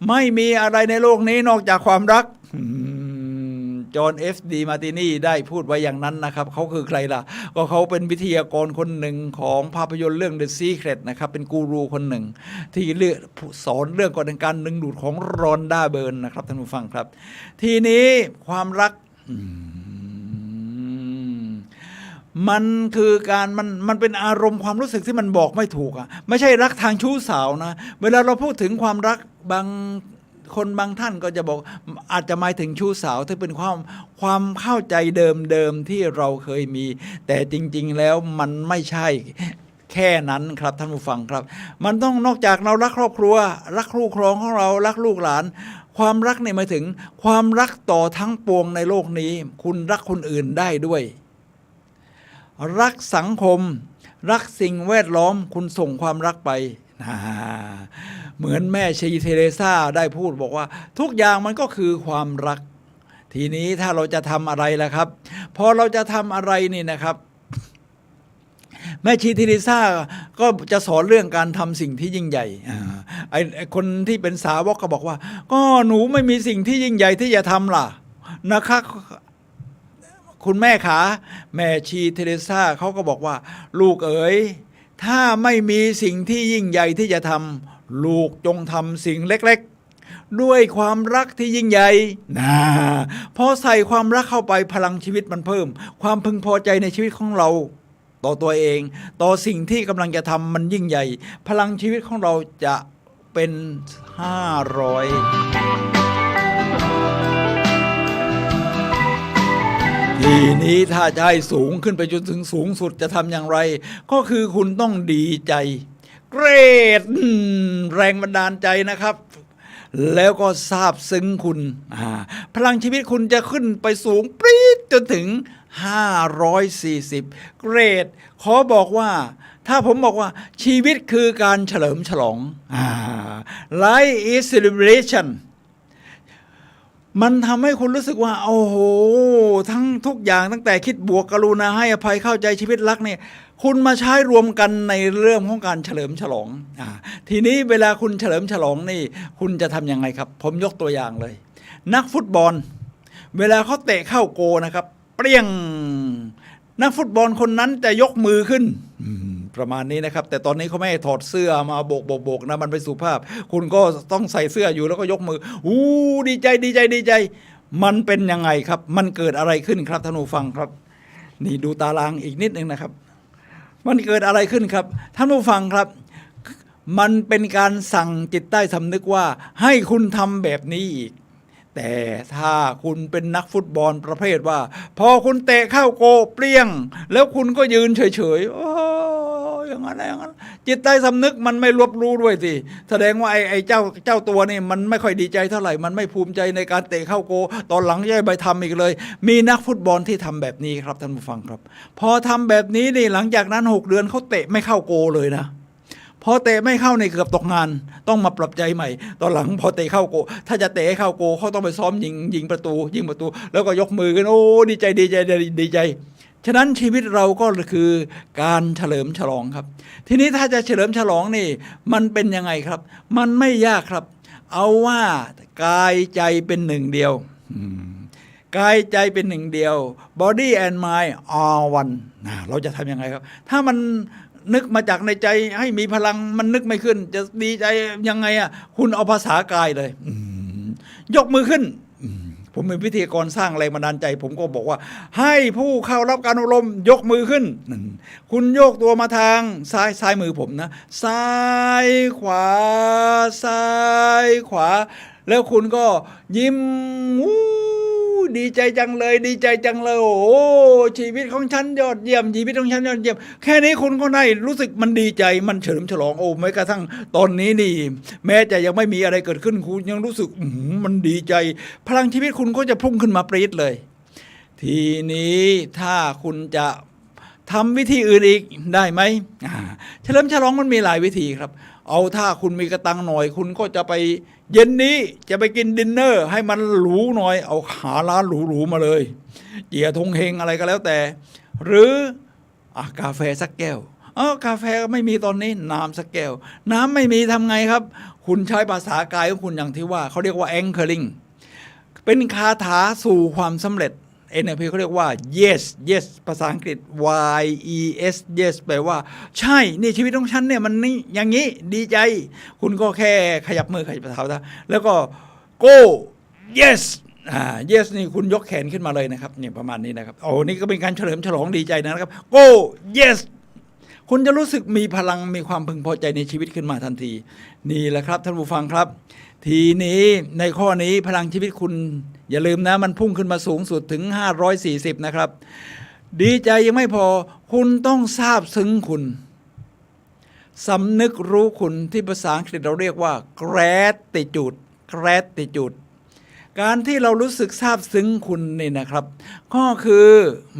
ไม่มีอะไรในโลกนี้นอกจากความรักจอห์น F.D. มาร์ตินีได้พูดไว้อย่างนั้นนะครับเขาคือใครล่ะก็เขาเป็นวิทยากรคนหนึ่งของภาพยนตร์เรื่อง The Secret นะครับเป็นกูรูคนหนึ่งที่สอนเรื่องกฎการดึงดูดของรอนด้าเบิร์นนะครับท่านผู้ฟังครับทีนี้ความรักมันคือการมันเป็นอารมณ์ความรู้สึกที่มันบอกไม่ถูกอ่ะไม่ใช่รักทางชู้สาวนะเวลาเราพูดถึงความรักบางคนบางท่านก็จะบอกอาจจะหมายถึงชู้สาวที่เป็นความเข้าใจเดิมที่เราเคยมีแต่จริงๆแล้วมันไม่ใช่แค่นั้นครับท่านผู้ฟังครับมันต้องนอกจากเรารักครอบครัวรักคู่ครองของเรารักลูกหลานความรักเนี่ยหมายถึงความรักต่อทั้งปวงในโลกนี้คุณรักคนอื่นได้ด้วย รักสังคมรักสิ่งแวดล้อมคุณส่งความรักไปเหมือนแม่ชีเทเรซาได้พูดบอกว่าทุกอย่างมันก็คือความรักทีนี้ถ้าเราจะทำอะไรล่ะครับพอเราจะทำอะไรนี่นะครับแม่ชีเทเรซาก็จะสอนเรื่องการทำสิ่งที่ยิ่งใหญ่ไอ้คนที่เป็นสาวกก็บอกว่าก็หนูไม่มีสิ่งที่ยิ่งใหญ่ที่จะทำล่ะนะคะคุณแม่ขาแม่ชีเทเรซาเขาก็บอกว่าลูกเอ๋ยถ้าไม่มีสิ่งที่ยิ่งใหญ่ที่จะทำลูกจงทำสิ่งเล็กๆด้วยความรักที่ยิ่งใหญ่พอใส่ความรักเข้าไปพลังชีวิตมันเพิ่มความพึงพอใจในชีวิตของเราต่อตัวเองต่อสิ่งที่กำลังจะทำมันยิ่งใหญ่พลังชีวิตของเราจะเป็น500ทีนี้ถ้าจะให้สูงขึ้นไปจนถึงสูงสุดจะทำอย่างไรก็คือคุณต้องดีใจเกรดแรงบันดาลใจนะครับแล้วก็ซาบซึ้งคุณพลังชีวิตคุณจะขึ้นไปสูงปรี๊ดจนถึง540เกรดขอบอกว่าถ้าผมบอกว่าชีวิตคือการเฉลิมฉลองLife is celebrationมันทำให้คุณรู้สึกว่าโอ้โหทั้งทุกอย่างตั้งแต่คิดบวกกรุณาให้อภัยเข้าใจชีวิตรักเนี่ยคุณมาใช้รวมกันในเรื่องของการเฉลิมฉลองทีนี้เวลาคุณเฉลิมฉลองนี่คุณจะทำยังไงครับผมยกตัวอย่างเลยนักฟุตบอลเวลาเขาเตะเข้าโกนะครับเปรี้ยงนักฟุตบอลคนนั้นจะยกมือขึ้นประมาณนี้นะครับแต่ตอนนี้เขาไม่ให้ถอดเสื้อมาโบกนะมันเป็นสุภาพคุณก็ต้องใส่เสื้ออยู่แล้วก็ยกมือดีใจดีใจดีใจมันเป็นยังไงครับมันเกิดอะไรขึ้นครับท่านผู้ฟังครับนี่ดูตารางอีกนิดนึงนะครับมันเกิดอะไรขึ้นครับท่านผู้ฟังครับมันเป็นการสั่งจิตใต้สำนึกว่าให้คุณทำแบบนี้อีกแต่ถ้าคุณเป็นนักฟุตบอลประเภทว่าพอคุณเตะเข้าโกเปรี้ยงแล้วคุณก็ยืนเฉยๆอย่างนั้นอย่างนั้นจิตใต้สำนึกมันไม่รับรู้ด้วยสิแสดงว่าไอ้เจ้าตัวนี่มันไม่ค่อยดีใจเท่าไหร่มันไม่ภูมิใจในการเตะเข้าโกตอนหลังจะไปทำอีกเลยมีนักฟุตบอลที่ทำแบบนี้ครับท่านผู้ฟังครับพอทำแบบนี้นี่หลังจากนั้น6 เดือนเขาเตะไม่เข้าโกเลยนะพอเตะไม่เข้าในเกือบตกงานต้องมาปรับใจใหม่ตอนหลังพอเตะเข้าโกถ้าจะเตะเข้าโกเขาต้องไปซ้อมยิงประตูแล้วก็ยกมือกันโอ้ดีใจดีใจดีใจฉะนั้นชีวิตเราก็คือการเฉลิมฉลองครับทีนี้ถ้าจะเฉลิมฉลองนี่มันเป็นยังไงครับมันไม่ยากครับเอาว่ากายใจเป็นหนึ่งเดียวกายใจเป็นหนึ่งเดียว body and mind are one เราจะทำยังไงครับถ้ามันนึกมาจากในใจให้มีพลังมันนึกไม่ขึ้นจะดีใจยังไงคุณเอาภาษากายเลยยกมือขึ้นผมเป็นวิทยากรสร้างแรงบันดาลใจผมก็บอกว่าให้ผู้เข้ารับการอบรมยกมือขึ้นคุณโยกตัวมาทางซ้ายมือผมนะซ้ายขวาซ้ายขวาแล้วคุณก็ยิ้มดีใจจังเลยดีใจจังเลยโอ้ชีวิตของฉันยอดเยี่ยมชีวิตของฉันยอดเยี่ยมแค่นี้คุณก็ได้รู้สึกมันดีใจมันเฉลิมฉลองโอ้แม้กระทั่งตอนนี้นี่แม้จะยังไม่มีอะไรเกิดขึ้นคุณยังรู้สึกมันดีใจพลังชีวิตคุณก็จะพุ่งขึ้นมาปรี๊ดเลยทีนี้ถ้าคุณจะทำวิธีอื่นอีกได้ไหมเฉลิมฉลองมันมีหลายวิธีครับเอาถ้าคุณมีกระตังหน่อยคุณก็จะไปเย็นนี้จะไปกินดินเนอร์ให้มันหรูหน่อยเอาหาร้านหรูๆมาเลยเจี๋ยทงเฮงอะไรก็แล้วแต่หรือกาแฟสักแก้วกาแฟไม่มีตอนนี้น้ำสักแก้วน้ำไม่มีทำไงครับคุณใช้ภาษากายของคุณอย่างที่ว่าเขาเรียกว่า anchoring เป็นคาถาสู่ความสำเร็จNLP เขาเรียกว่า yes ภาษาอังกฤษ yes yes แปลว่าใช่นี่ชีวิตของฉันเนี่ยมันนี่อย่างนี้ดีใจคุณก็แค่ขยับมือขยับเท้าแล้วก็ go yes yes นี่คุณยกแขนขึ้นมาเลยนะครับเนี่ยประมาณนี้นะครับโอ้นี่ก็เป็นการเฉลิมฉลองดีใจนะครับ go yes คุณจะรู้สึกมีพลังมีความพึงพอใจในชีวิตขึ้นมาทันทีนี่แหละครับท่านผู้ฟังครับทีนี้ในข้อนี้พลังชีวิตคุณอย่าลืมนะมันพุ่งขึ้นมาสูงสุดถึง540นะครับดีใจยังไม่พอคุณต้องซาบซึ้งคุณสำนึกรู้คุณที่ภาษาอังกฤษเราเรียกว่า gratitude การที่เรารู้สึกซาบซึ้งคุณนี่นะครับก็คือ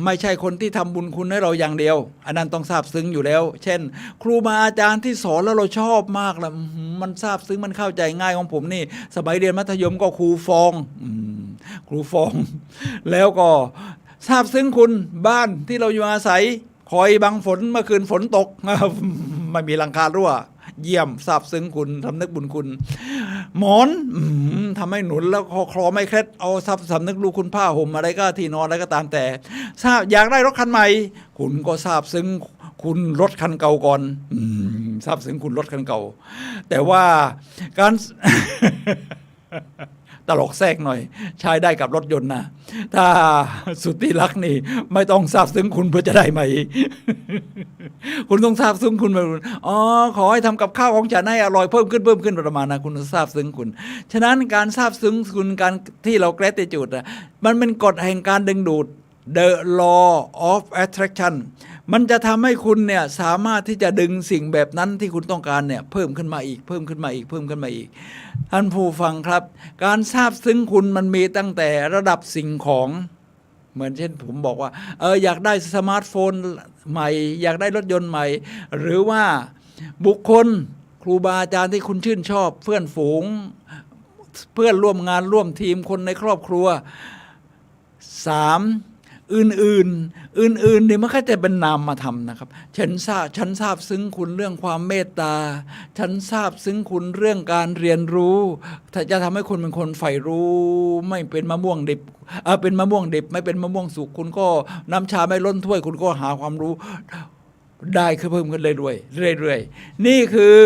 ไม่ใช่คนที่ทำบุญคุณให้เราอย่างเดียวอันนั้นต้องซาบซึ้งอยู่แล้ว เช่น ครูบาอาจารย์ที่สอนแล้วเราชอบมากแล้วมันซาบซึ้งมันเข้าใจง่ายของผมนี่สมัยเรียนมัธยมก็ครูฟองครูฟองแล้วก็ซาบซึ้งคุณบ้านที่เราอยู่อาศัยคอยบังฝนเมื่อคืนฝนตก ไม่มีหลังคารั่วเยี่ยมซาบซึ้งคุณสำนึกบุญคุณหมอนทำให้หนุนแล้วคลอไม่เคล็ดเอาสำนึกรู้คุณผ้าห่มอะไรก็ที่นอนอะไรก็ตามแต่ทราบอยากได้รถคันใหม่คุณก็ซาบซึ้งคุณรถคันเก่าก่อนซาบซึ้งคุณรถคันเก่าแต่ว่าการ ตลกแทรกหน่อยใช้ได้กับรถยนต์นะถ้าสุดที่รักนี่ไม่ต้องซาบซึ้งคุณเพื่อจะได้ไหม คุณต้องซาบซึ้งคุณแบบอ๋อขอให้ทำกับข้าวของฉันให้อร่อยเพิ่มขึ้นประมาณนะคุณซาบซึ้งคุณฉะนั้นการซาบซึ้งคุณการที่เราgratitudeมันเป็นกฎแห่งการดึงดูด the law of attraction มันจะทำให้คุณเนี่ยสามารถที่จะดึงสิ่งแบบนั้นที่คุณต้องการเนี่ยเพิ่มขึ้นมาอีกท่านผู้ฟังครับการซาบซึ้งคุณมันมีตั้งแต่ระดับสิ่งของเหมือนเช่นผมบอกว่าอยากได้สมาร์ทโฟนใหม่อยากได้รถยนต์ใหม่หรือว่าบุคคลครูบาอาจารย์ที่คุณชื่นชอบเพื่อนฝูงเพื่อนร่วมงานร่วมทีมคนในครอบครัว3อื่นเนี่ยมันก็จะเป็นนามธรรมนะครับฉันทราบซึ้งคุณเรื่องความเมตตาฉันทราบซึ้งคุณเรื่องการเรียนรู้ถ้าจะทำให้คุณเป็นคนใฝ่รู้ไม่เป็นมะม่วงดิบเป็นมะม่วงดิบไม่เป็นมะม่วงสุกคุณก็น้ำชาไม่ล้นถ้วยคุณก็หาความรู้ได้คือเพิ่มขึ้นเรื่อยๆนี่คือ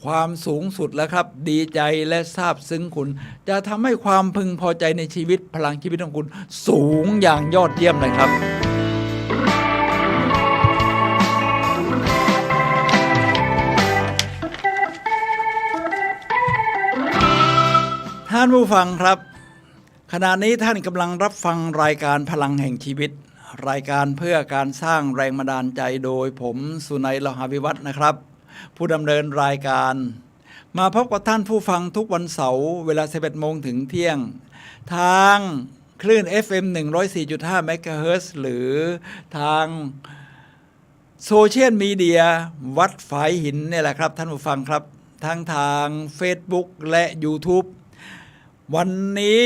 ความสูงสุดแล้วครับดีใจและซาบซึ้งคุณจะทำให้ความพึงพอใจในชีวิตพลังชีวิตของคุณสูงอย่างยอดเยี่ยมเลยครับท่านผู้ฟังครับขณะนี้ท่านกำลังรับฟังรายการพลังแห่งชีวิตรายการเพื่อการสร้างแรงบันดาลใจโดยผมสุนัย ลหาวิวัฒน์นะครับผู้ดำเนินรายการมาพบกับท่านผู้ฟังทุกวันเสาร์เวลา 11 โมงถึงเที่ยงทางคลื่น FM 104.5 เมกะเฮิรตซ์หรือทางโซเชียลมีเดียวัดฝายหินนี่แหละครับท่านผู้ฟังครับทั้งทาง Facebook และ YouTube วันนี้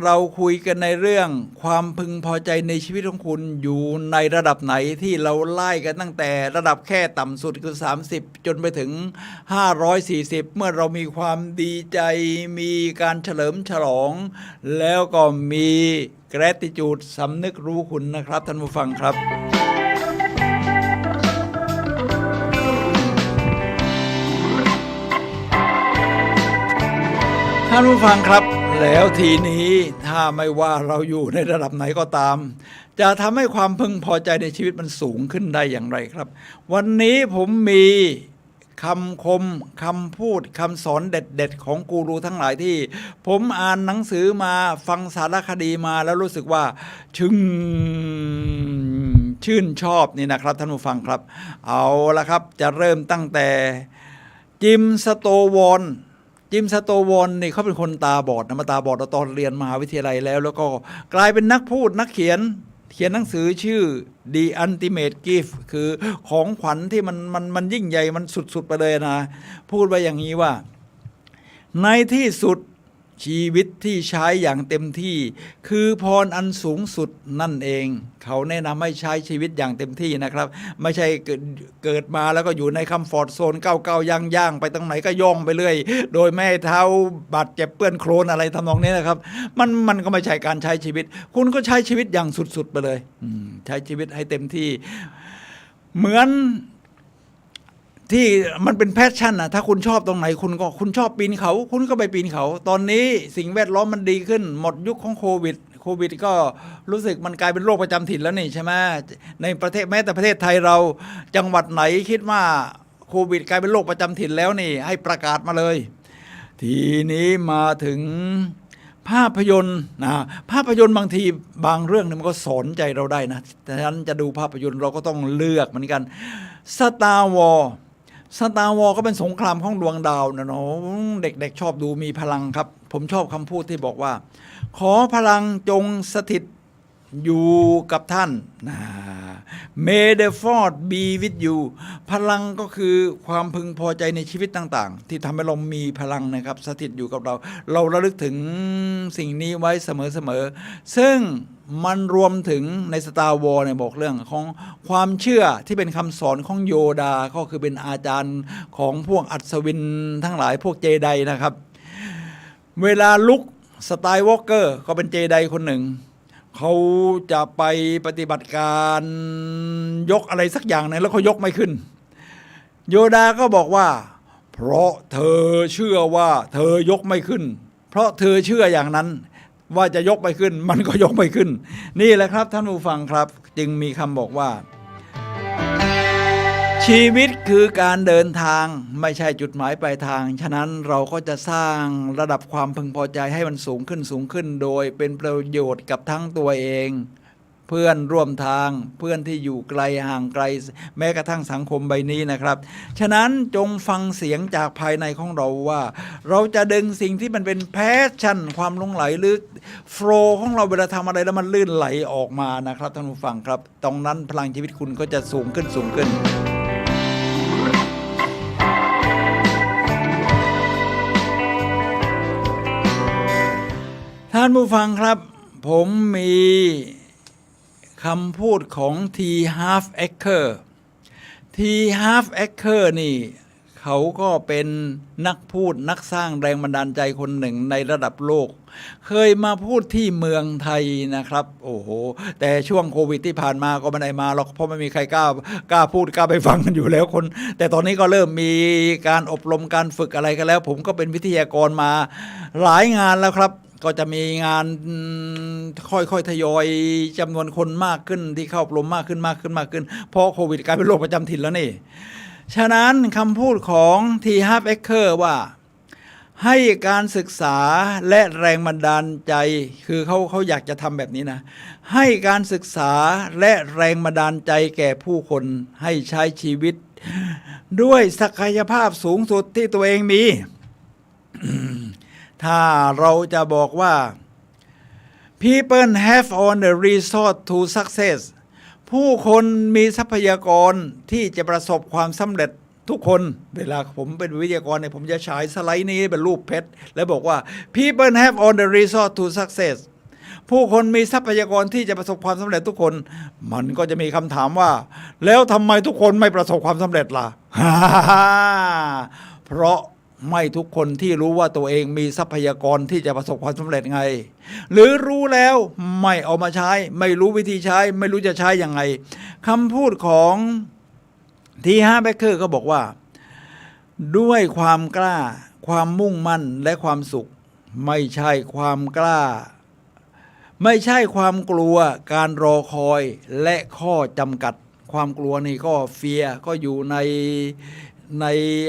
เราคุยกันในเรื่องความพึงพอใจในชีวิตของคุณอยู่ในระดับไหนที่เราไล่กันตั้งแต่ระดับแค่ต่ำสุดคือ30จนไปถึง540เมื่อเรามีความดีใจมีการเฉลิมฉลองแล้วก็มี gratitude สำนึกรู้คุณนะครับท่านผู้ฟังครับท่านผู้ฟังครับแล้วทีนี้ถ้าไม่ว่าเราอยู่ในระดับไหนก็ตามจะทำให้ความพึงพอใจในชีวิตมันสูงขึ้นได้อย่างไรครับวันนี้ผมมีคำคมคำพูดคำสอนเด็ดๆของกูรูทั้งหลายที่ผมอ่านหนังสือมาฟังสารคดีมาแล้วรู้สึกว่าชื่นชอบนี่นะครับท่านผู้ฟังครับเอาละครับจะเริ่มตั้งแต่จิมสโตวอนนี่เขาเป็นคนตาบอดนะมาตาบอดตอนเรียนมหาวิทยาลัยแล้วก็กลายเป็นนักพูดนักเขียนหนังสือชื่อ The Ultimate Gift คือของขวัญที่มันยิ่งใหญ่มันสุดๆไปเลยนะพูดไว้อย่างนี้ว่าในที่สุดชีวิตที่ใช้อย่างเต็มที่คือพรอันสูงสุดนั่นเองเขาแนะนำให้ใช้ชีวิตอย่างเต็มที่นะครับไม่ใช่เกิดมาแล้วก็อยู่ในคัมฟอร์ตโซนก้าวย่างไปตรงไหนก็ย่องไปเรื่อยโดยไม่เท้าบาดเจ็บเปื้อนโคลนอะไรทำนองนี้นะครับมันก็ไม่ใช่การใช้ชีวิตคุณก็ใช้ชีวิตอย่างสุดๆไปเลยใช้ชีวิตให้เต็มที่เหมือนที่มันเป็นแพชชั่นนะถ้าคุณชอบตรงไหนคุณชอบปีนเขาคุณก็ไปปีนเขาตอนนี้สิ่งแวดล้อมมันดีขึ้นหมดยุคของโควิดก็รู้สึกมันกลายเป็นโรคประจำถิ่นแล้วนี่ใช่ไหมในประเทศแม้แต่ประเทศไทยเราจังหวัดไหนคิดว่าโควิดกลายเป็นโรคประจำถิ่นแล้วนี่ให้ประกาศมาเลยทีนี้มาถึงภาพยนตร์บางทีบางเรื่องมันก็สอนใจเราได้นะแต่ฉะนั้นจะดูภาพยนตร์เราก็ต้องเลือกเหมือนกันStar สตาร์วอร์ก็เป็นสงครามของดวงดาวนะเนาะเด็กๆชอบดูมีพลังครับผมชอบคำพูดที่บอกว่าขอพลังจงสถิตอยู่กับท่านนะ May the force be with you พลังก็คือความพึงพอใจในชีวิตต่างๆที่ทำให้เรามีพลังนะครับสถิตอยู่กับเราเราระลึกถึงสิ่งนี้ไว้เสมอๆซึ่งมันรวมถึงใน Star Wars เนี่ยบอกเรื่องของความเชื่อที่เป็นคำสอนของโยดาก็คือเป็นอาจารย์ของพวกอัศวินทั้งหลายพวกเจไดนะครับเวลาลุกสไตล์วอล์กเกอร์ก็เป็นเจไดคนหนึ่งเขาจะไปปฏิบัติการยกอะไรสักอย่างนึงแล้วเขายกไม่ขึ้นโยดาก็บอกว่าเพราะเธอเชื่อว่าเธอยกไม่ขึ้นเพราะเธอเชื่ออย่างนั้นว่าจะยกไม่ขึ้นมันก็ยกไม่ขึ้นนี่แหละครับท่านผู้ฟังครับจึงมีคำบอกว่าชีวิตคือการเดินทางไม่ใช่จุดหมายปลายทางฉะนั้นเราก็จะสร้างระดับความพึงพอใจให้มันสูงขึ้นโดยเป็นประโยชน์กับทั้งตัวเองเพื่อนร่วมทางเพื่อนที่อยู่ไกลห่างไกลแม้กระทั่งสังคมใบนี้นะครับฉะนั้นจงฟังเสียงจากภายในของเราว่าเราจะดึงสิ่งที่มันเป็นแพชชั่นความหลงไหลหรือโฟลว์ของเราเวลาทำอะไรแล้วมันลื่นไหลออกมานะครับท่านผู้ฟังครับตรงนั้นพลังชีวิตคุณก็จะสูงขึ้นท่านผู้ฟังครับผมมีคำพูดของ T. Harv Eker T. Harv Eker นี่เขาก็เป็นนักพูดนักสร้างแรงบันดาลใจคนหนึ่งในระดับโลกเคยมาพูดที่เมืองไทยนะครับโอ้โหแต่ช่วงโควิดที่ผ่านมาก็ไม่ได้มาหรอกเพราะไม่มีใครกล้าพูดกล้าไปฟังกันอยู่แล้วคนแต่ตอนนี้ก็เริ่มมีการอบรมการฝึกอะไรกันแล้วผมก็เป็นวิทยากรมาหลายงานแล้วครับก็จะมีงานค่อยๆทยอยจำนวนคนมากขึ้นที่เข้าอบรมมากขึ้นเพราะโควิดกลายเป็นโรคประจำถิ่นแล้วนี่ฉะนั้นคำพูดของทีฮาร์ฟเอ็กเคอร์ว่าให้การศึกษาและแรงบันดาลใจคือเขาอยากจะทำแบบนี้นะให้การศึกษาและแรงบันดาลใจแก่ผู้คนให้ใช้ชีวิตด้วยศักยภาพสูงสุดที่ตัวเองมี ถ้าเราจะบอกว่า people have all the resource to success ผู้คนมีทรัพยากรที่จะประสบความสำเร็จทุกคนเวลาผมเป็นวิทยากรเนี่ยผมจะฉายสไลด์นี้เป็นรูปเพชรแล้วบอกว่า people have all the resource to success ผู้คนมีทรัพยากรที่จะประสบความสำเร็จทุกคนมันก็จะมีคำถามว่าแล้วทำไมทุกคนไม่ประสบความสำเร็จล่ะ เพราะไม่ทุกคนที่รู้ว่าตัวเองมีทรัพยากรที่จะประสบความสำเร็จไงหรือรู้แล้วไม่เอามาใช้ไม่รู้วิธีใช้ไม่รู้จะใช้ยังไงคำพูดของทีฮาร์ฟ เอ็กเคอร์ก็บอกว่าด้วยความกล้าความมุ่งมั่นและความสุขไม่ใช่ความกล้าไม่ใช่ความกลัวการรอคอยและข้อจำกัดความกลัวนี่ก็เฟียร์ก็อยู่ใน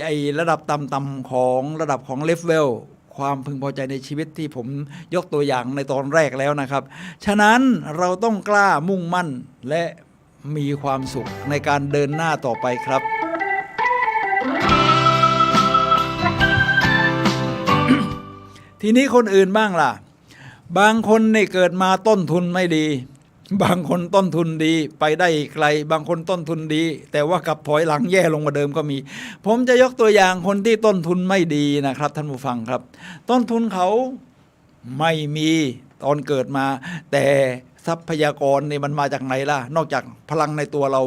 ไอ้ระดับต่ำๆของระดับของเลเวลความพึงพอใจในชีวิตที่ผมยกตัวอย่างในตอนแรกแล้วนะครับฉะนั้นเราต้องกล้ามุ่งมั่นและมีความสุขในการเดินหน้าต่อไปครับ ทีนี้คนอื่นบ้างล่ะบางคนในเกิดมาต้นทุนไม่ดีบางคนต้นทุนดีไปได้ไกลบางคนต้นทุนดีแต่ว่ากลับถอยหลังแย่ลงกว่าเดิมก็มีผมจะยกตัวอย่างคนที่ต้นทุนไม่ดีนะครับท่านผู้ฟังครับต้นทุนเขาไม่มีตอนเกิดมาแต่ทรัพยากรนี่มันมาจากไหนล่ะนอกจากพลังในตัวเรา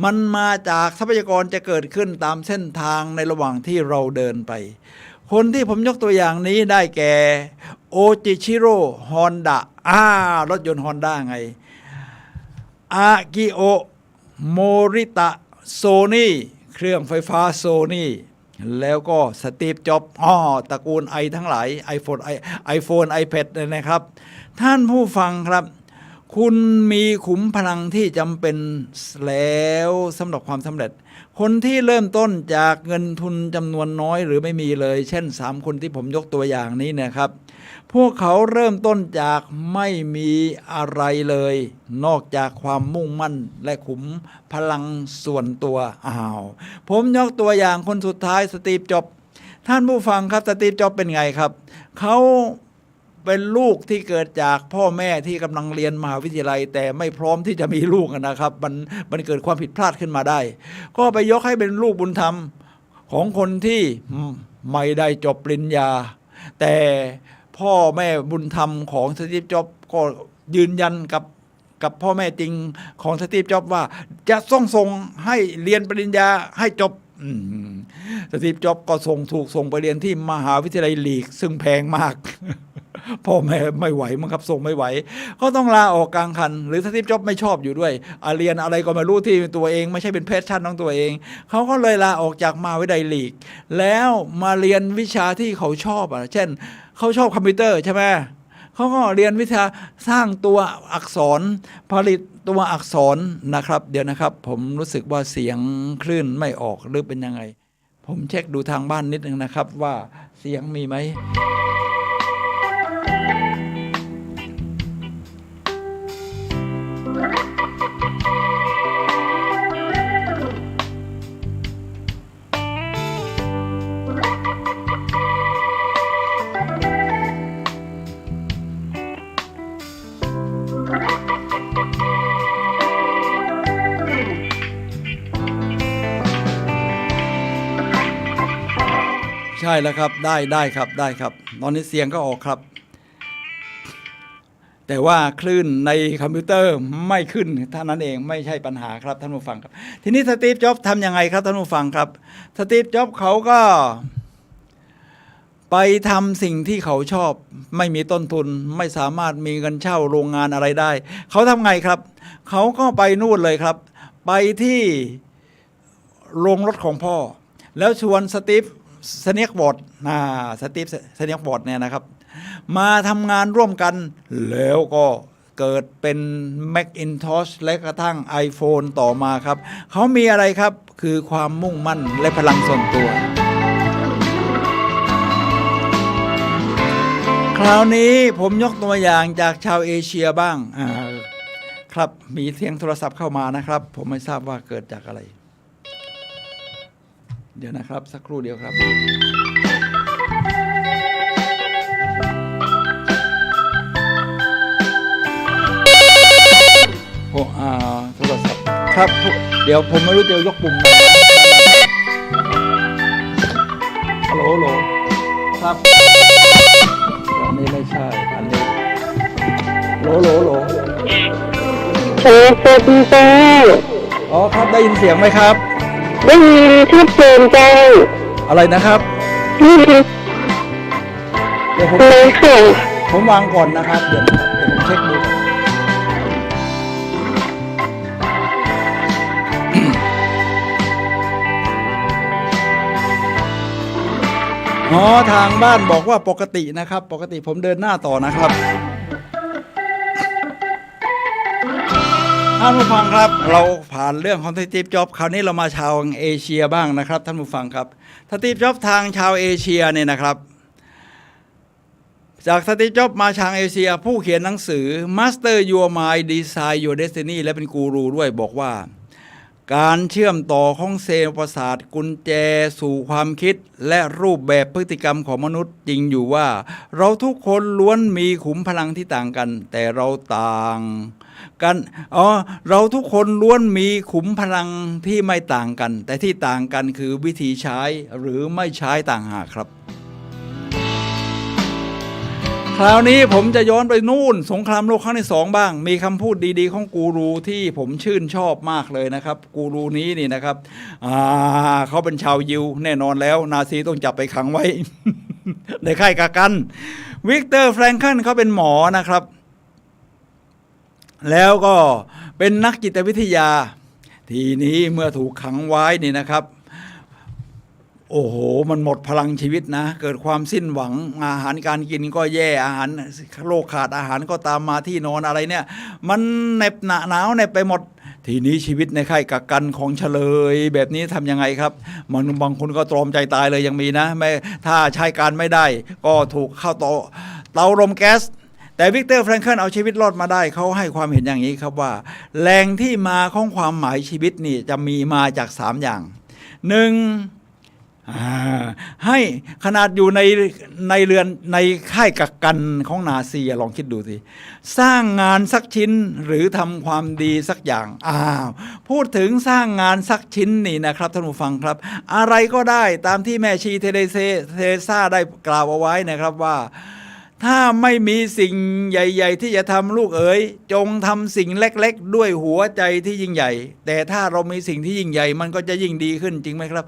มันมาจากทรัพยากรจะเกิดขึ้นตามเส้นทางในระหว่างที่เราเดินไปคนที่ผมยกตัวอย่างนี้ได้แก่โอจิชิโร่ฮอนดะรถยนต์ฮอนด้าไงอากิโอโมริตะโซนี่เครื่องไฟฟ้าโซนี่แล้วก็สตีฟจ็อบส์ตระกูลไอทั้งหลาย iPhone iPad เลยนะครับท่านผู้ฟังครับคุณมีขุมพลังที่จำเป็นแล้วสำหรับความสำเร็จคนที่เริ่มต้นจากเงินทุนจำนวนน้อยหรือไม่มีเลยเช่น3คนที่ผมยกตัวอย่างนี้นะครับ พวกเขาเริ่มต้นจากไม่มีอะไรเลย นอกจากความมุ่งมั่นและขุมพลังส่วนตัวผมยกตัวอย่างคนสุดท้ายสตีฟ จ็อบส์ท่านผู้ฟังครับสตีฟ จ็อบส์เป็นไงครับเขาเป็นลูกที่เกิดจากพ่อแม่ที่กำลังเรียนมหาวิทยาลัยแต่ไม่พร้อมที่จะมีลูกนะครับมันเกิดความผิดพลาดขึ้นมาได้ก็ไปยกให้เป็นลูกบุญธรรมของคนที่ไม่ได้จบปริญญาแต่พ่อแม่บุญธรรมของสตีฟ จ็อบส์ก็ยืนยันกับพ่อแม่จริงของสตีฟ จ็อบส์ว่าจะส่งให้เรียนปริญญาให้จบสตีฟ จ็อบส์ก็ถูกส่งไปเรียนที่มหาวิทยาลัยลีกซึ่งแพงมากพ่อแม่ไม่ไหวมั้งครับส่งไม่ไหวก็ต้องลาออกกลางคันหรือสตีฟ จ็อบส์ไม่ชอบอยู่ด้วยเรียนอะไรก็ไม่รู้ที่ตัวเองไม่ใช่เป็นแพชชั่นของตัวเองเขาก็เลยลาออกจากมหาวิทยาลัยลีกแล้วมาเรียนวิชาที่เขาชอบเช่นเขาชอบคอมพิวเตอร์ใช่ไหมเขาก็เรียนวิชาสร้างตัวอักษรผลิตตัวอักษรนะครับเดี๋ยวนะครับผมรู้สึกว่าเสียงคลื่นไม่ออกหรือเป็นยังไงผมเช็คดูทางบ้านนิดนึงนะครับว่าเสียงมีไหมใช่แล้วครับได้ครับตอนนี้เสียงก็ออกครับแต่ว่าคลื่นในคอมพิวเตอร์ไม่ขึ้นเท่านั้นเองไม่ใช่ปัญหาครับท่านผู้ฟังครับทีนี้สตีฟ จ็อบส์ทำยังไงครับท่านผู้ฟังครับสตีฟ จ็อบส์เขาก็ไปทำสิ่งที่เขาชอบไม่มีต้นทุนไม่สามารถมีเงินเช่าโรงงานอะไรได้เขาทำไงครับเขาก็ไปนู่นเลยครับไปที่โรงรถของพ่อแล้วชวนสตีฟสเนียกบอร์ดสตีฟสเนียกบอร์ดเนี่ยนะครับมาทำงานร่วมกันแล้วก็เกิดเป็น Macintosh และกระทั่ง iPhone ต่อมาครับเขามีอะไรครับคือความมุ่งมั่นและพลังส่วนตัวคราวนี้ผมยกตัวอย่างจากชาวเอเชียบ้างครับมีเสียงโทรศัพท์เข้ามานะครับผมไม่ทราบว่าเกิดจากอะไรเดี๋ยวนะครับสักครู่เดียวครับโทรศัพท์ครับเดี๋ยวผมไม่รู้จะยกปุ่มไหนฮัลโหลครับอันนี้ไม่ใช่อันนี้โหลสวัสดีจ้าอ๋อครับได้ยินเสียงไหมครับได้ยินชัดเจนจ้าอะไรนะครับเดี๋ยวผมวางก่อนนะครับเดี๋ยวผมเช็คดูทางบ้านบอกว่าปกตินะครับปกติผมเดินหน้าต่อนะครับท่านผู้ฟังครับเราผ่านเรื่องของสตีฟ จ็อบส์คราวนี้เรามาชาวเอเชียบ้างนะครับท่านผู้ฟังครับสตีฟ จ็อบส์ทางชาวเอเชียเนี่ยนะครับจากสตีฟ จ็อบส์มาชาวเอเชียผู้เขียนหนังสือ Master Your Mind Design Your Destiny และเป็นกูรูด้วยบอกว่าการเชื่อมต่อของเซลล์ประสาทกุญแจสู่ความคิดและรูปแบบพฤติกรรมของมนุษย์จริงอยู่ว่าเราทุกคนล้วนมีขุมพลังที่ต่างกันแต่เราต่างกันเราทุกคนล้วนมีขุมพลังที่ไม่ต่างกันแต่ที่ต่างกันคือวิธีใช้หรือไม่ใช้ต่างหากครับคราวนี้ผมจะย้อนไปนู่นสงครามโลกครั้งที่2บ้างมีคำพูดดีๆของกูรูที่ผมชื่นชอบมากเลยนะครับกูรูนี้นี่นะครับเขาเป็นชาวยิวแน่นอนแล้วนาซีต้องจับไปขังไว้ ในค่ายกักกันวิกเตอร์ แฟรงเคิลเขาเป็นหมอนะครับแล้วก็เป็นนักจิตวิทยาทีนี้เมื่อถูกขังไว้นี่นะครับโอ้โหมันหมดพลังชีวิตนะเกิดความสิ้นหวังอาหารการกินก็แย่อาหารโรคขาดอาหารก็ตามมาที่นอนอะไรเนี่ยมันเหน็บหนาวเหน็บไปหมดทีนี้ชีวิตในค่ายกักกันของเฉลยแบบนี้ทำยังไงครับบางคนก็ตรอมใจตายเลยยังมีนะไม่ถ้าใช้การไม่ได้ก็ถูกเข้า เตาลมแก๊สแต่วิกเตอร์แฟรงเคิลเอาชีวิตรอดมาได้เขาให้ความเห็นอย่างนี้ครับว่าแหล่งที่มาของความหมายชีวิตนี่จะมีมาจาก3อย่างหนึ่งให้ขนาดอยู่ในเรือนในค่ายกักกันของนาซีลองคิดดูสิสร้างงานสักชิ้นหรือทำความดีสักอย่างพูดถึงสร้างงานสักชิ้นนี่นะครับท่านผู้ฟังครับอะไรก็ได้ตามที่แม่ชีเทเรซาได้กล่าวเอาไว้นะครับว่าถ้าไม่มีสิ่งใหญ่ๆที่จะทำลูกเอ๋ยจงทำสิ่งเล็กๆด้วยหัวใจที่ยิ่งใหญ่แต่ถ้าเรามีสิ่งที่ยิ่งใหญ่มันก็จะยิ่งดีขึ้นจริงไหมครับ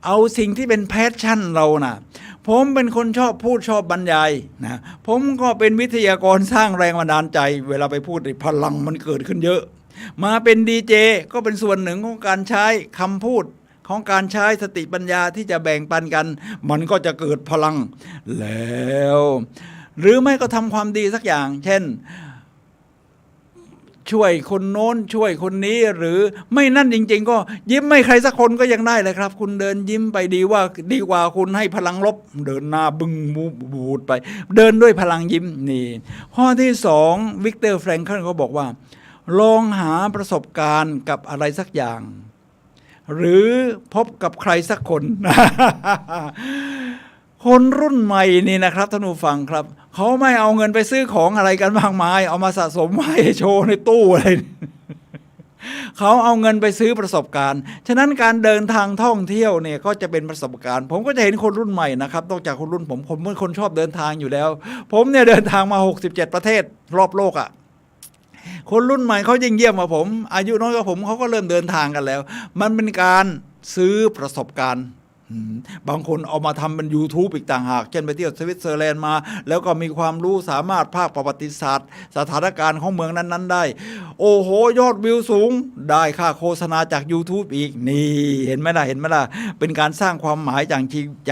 เอาสิ่งที่เป็นแพชชั่นเรานะผมเป็นคนชอบพูดชอบบรรยายนะผมก็เป็นวิทยากรสร้างแรงบันดาลใจเวลาไปพูดพลังมันเกิดขึ้นเยอะมาเป็นดีเจก็เป็นส่วนหนึ่งของการใช้คำพูดของการใช้สติปัญญาที่จะแบ่งปันกันมันก็จะเกิดพลังแล้วหรือไม่ก็ทำความดีสักอย่างเช่นช่วยคนโน้นช่วยคนนี้หรือไม่นั่นจริงๆก็ยิ้มให้ใครสักคนก็ยังได้เลยครับคุณเดินยิ้มไปดีกว่าคุณให้พลังลบเดินหน้าบึ้งบูดไปเดินด้วยพลังยิ้มนี่ข้อที่2วิกเตอร์แฟรงเคิลเขาบอกว่าลองหาประสบการณ์กับอะไรสักอย่างหรือพบกับใครสักคน คนรุ่นใหม่นี่นะครับท่านผู้ฟังครับเขาไม่เอาเงินไปซื้อของอะไรกันมากมายเอามาสะสมไว้โชว์ในตู้อะไร เขาเอาเงินไปซื้อประสบการณ์ฉะนั้นการเดินทางท่องเที่ยวเนี่ยก็จะเป็นประสบการณ์ผมก็จะเห็นคนรุ่นใหม่นะครับนอกจากคนรุ่นผมเป็นคนชอบเดินทางอยู่แล้วผมเนี่ยเดินทางมา67ประเทศรอบโลกคนรุ่นใหม่เขายิ่งเยี่ยมกว่าผมอายุน้อยกว่าผมเขาก็เริ่มเดินทางกันแล้วมันเป็นการซื้อประสบการณ์บางคนเอามาทำเป็น YouTube อีกต่างหากเช่นไปเที่ยวสวิตเซอร์แลนด์มาแล้วก็มีความรู้สามารถภาคประวัติศาสตร์สถานการณ์ของเมืองนั้นๆได้โอ้โหยอดวิวสูงได้ค่าโฆษณาจาก YouTube อีกนี่เห็นไหมล่ะเป็นการสร้างความหมายจ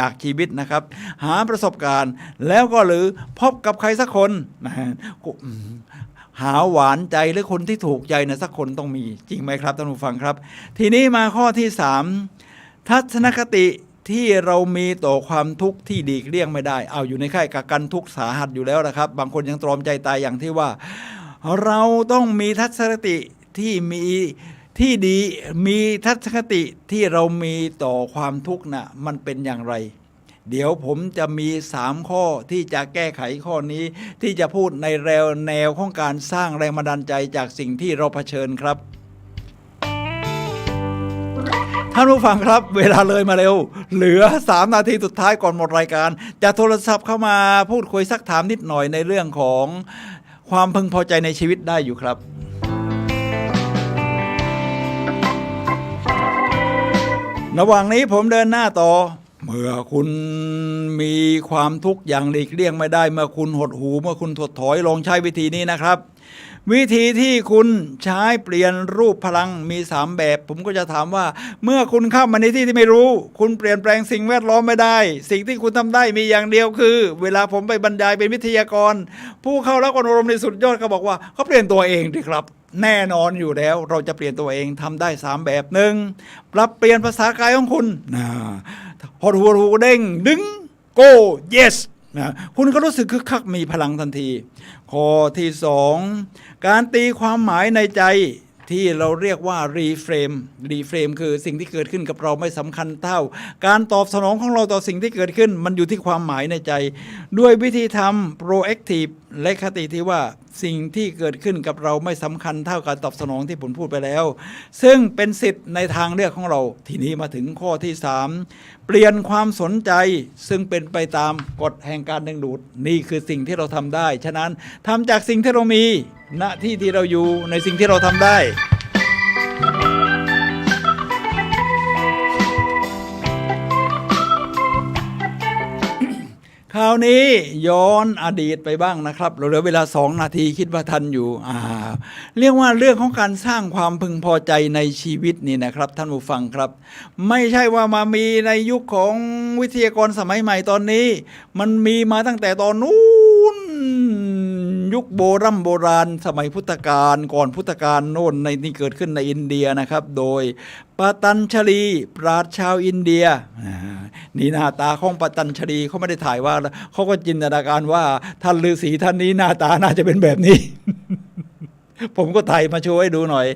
ากชีวิตนะครับหาประสบการณ์แล้วก็หรือพบกับใครสักคนนะหาหวานใจหรือคนที่ถูกใจนะสักคนต้องมีจริงไหมครับท่านผู้ฟังครับทีนี้มาข้อที่3ทัศนคติที่เรามีต่อความทุกข์ที่ดีเลี่ยงไม่ได้เอาอยู่ในค่ายกักกันทุกข์สาหัสอยู่แล้วนะครับบางคนยังตรอมใจตายอย่างที่ว่าเราต้องมีทัศนคติที่มีที่ดีมีทัศนคติที่เรามีต่อความทุกข์น่ะมันเป็นอย่างไรเดี๋ยวผมจะมี3ข้อที่จะแก้ไขข้อนี้ที่จะพูดในแนวของการสร้างแรงบันดาลใจจากสิ่งที่เราเผชิญครับท่านผู้ฟังครับเวลาเลยมาเร็วเหลือ3นาทีสุดท้ายก่อนหมดรายการจะโทรศัพท์เข้ามาพูดคุยสักถามนิดหน่อยในเรื่องของความพึงพอใจในชีวิตได้อยู่ครับระหว่างนี้ผมเดินหน้าต่อเมื่อคุณมีความทุกข์อย่างหลีกเลี่ยงไม่ได้เมื่อคุณหดหู่เมื่อคุณถดถอยลองใช้วิธีนี้นะครับวิธีที่คุณใช้เปลี่ยนรูปพลังมี3แบบผมก็จะถามว่าเมื่อคุณเข้ามาในที่ที่ไม่รู้คุณเปลี่ยนแปลงสิ่งแวดล้อมไม่ได้สิ่งที่คุณทำได้มีอย่างเดียวคือเวลาผมไปบรรยายเป็นวิทยากรผู้เข้ารับการอบรมในสุดยอดก็บอกว่าเขาเปลี่ยนตัวเองดิครับแน่นอนอยู่แล้วเราจะเปลี่ยนตัวเองทำได้3แบบ1ปรับเปลี่ยนภาษากายของคุณหดหัวเด้งดึง go yes คุณก็รู้สึกคึกคักมีพลังทันทีข้อที่2การตีความหมายในใจที่เราเรียกว่ารีเฟรมคือสิ่งที่เกิดขึ้นกับเราไม่สำคัญเท่าการตอบสนองของเราต่อสิ่งที่เกิดขึ้นมันอยู่ที่ความหมายในใจด้วยวิธีทำ proactive และคติที่ว่าสิ่งที่เกิดขึ้นกับเราไม่สำคัญเท่าการตอบสนองที่ผมพูดไปแล้วซึ่งเป็นสิทธิ์ในทางเลือกของเราทีนี้มาถึงข้อที่3เปลี่ยนความสนใจซึ่งเป็นไปตามกฎแห่งการดึงดูดนี่คือสิ่งที่เราทำได้ฉะนั้นทำจากสิ่งที่เรามีณที่ที่เราอยู่ในสิ่งที่เราทำได้คราวนี้ย้อนอดีตไปบ้างนะครับเราเหลือเวลา2นาทีคิดว่าทันอยู่เรียกว่าเรื่องของการสร้างความพึงพอใจในชีวิตนี่นะครับท่านผู้ฟังครับไม่ใช่ว่ามามีในยุคของวิทยากรสมัยใหม่ตอนนี้มันมีมาตั้งแต่ตอนนู้น ยุคโบราณสมัยพุทธกาลก่อนพุทธกาลโน่นในนี่เกิดขึ้นในอินเดียนะครับโดยปตัญชลีปราชญ์ชาวอินเดียนี่หน้าตาของปตัญชลีเขาไม่ได้ถ่ายว่าเขาก็จินตนาการว่าท่านฤาษีท่านนี้หน้าตาน่าจะเป็นแบบนี้ ผมก็ถ่ายมาโชว์ให้ดูหน่อย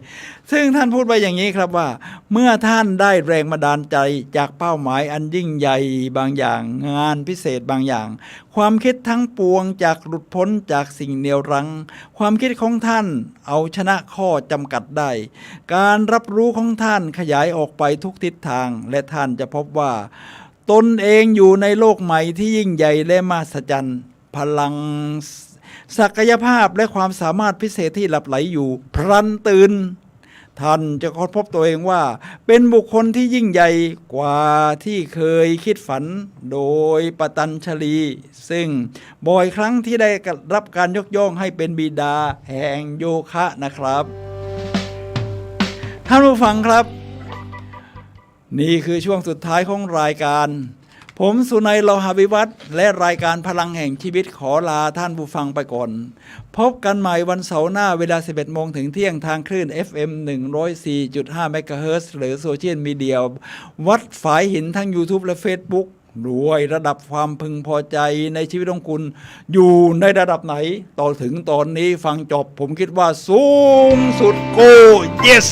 ซึ่งท่านพูดไปอย่างนี้ครับว่าเมื่อท่านได้แรงบันดาลใจจากเป้าหมายอันยิ่งใหญ่บางอย่างงานพิเศษบางอย่างความคิดทั้งปวงจากหลุดพ้นจากสิ่งเหนี่ยวรั้งความคิดของท่านเอาชนะข้อจำกัดได้การรับรู้ของท่านขยายออกไปทุกทิศทางและท่านจะพบว่าตนเองอยู่ในโลกใหม่ที่ยิ่งใหญ่และมหัศจรรย์พลังศักยภาพและความสามารถพิเศษที่หลับไหลอยู่พลันตื่นท่านจะค้นพบตัวเองว่าเป็นบุคคลที่ยิ่งใหญ่กว่าที่เคยคิดฝันโดยปตัญชลีซึ่งบ่อยครั้งที่ได้รับการยกย่องให้เป็นบิดาแห่งโยคะนะครับท่านผู้ฟังครับนี่คือช่วงสุดท้ายของรายการผมสุนัย โลหะวิวัฒน์และรายการพลังแห่งชีวิตขอลาท่านผู้ฟังไปก่อนพบกันใหม่วันเสาร์หน้าเวลา 11 โมงถึงเที่ยงทางคลื่น FM 104.5 เมกะเฮิรตซ์หรือโซเชียลมีเดียวัดฝายหินทั้ง YouTube และ Facebook ด้วยระดับความพึงพอใจในชีวิตของคุณอยู่ในระดับไหนต่อถึงตอนนี้ฟังจบผมคิดว่าสูงสุดโก yes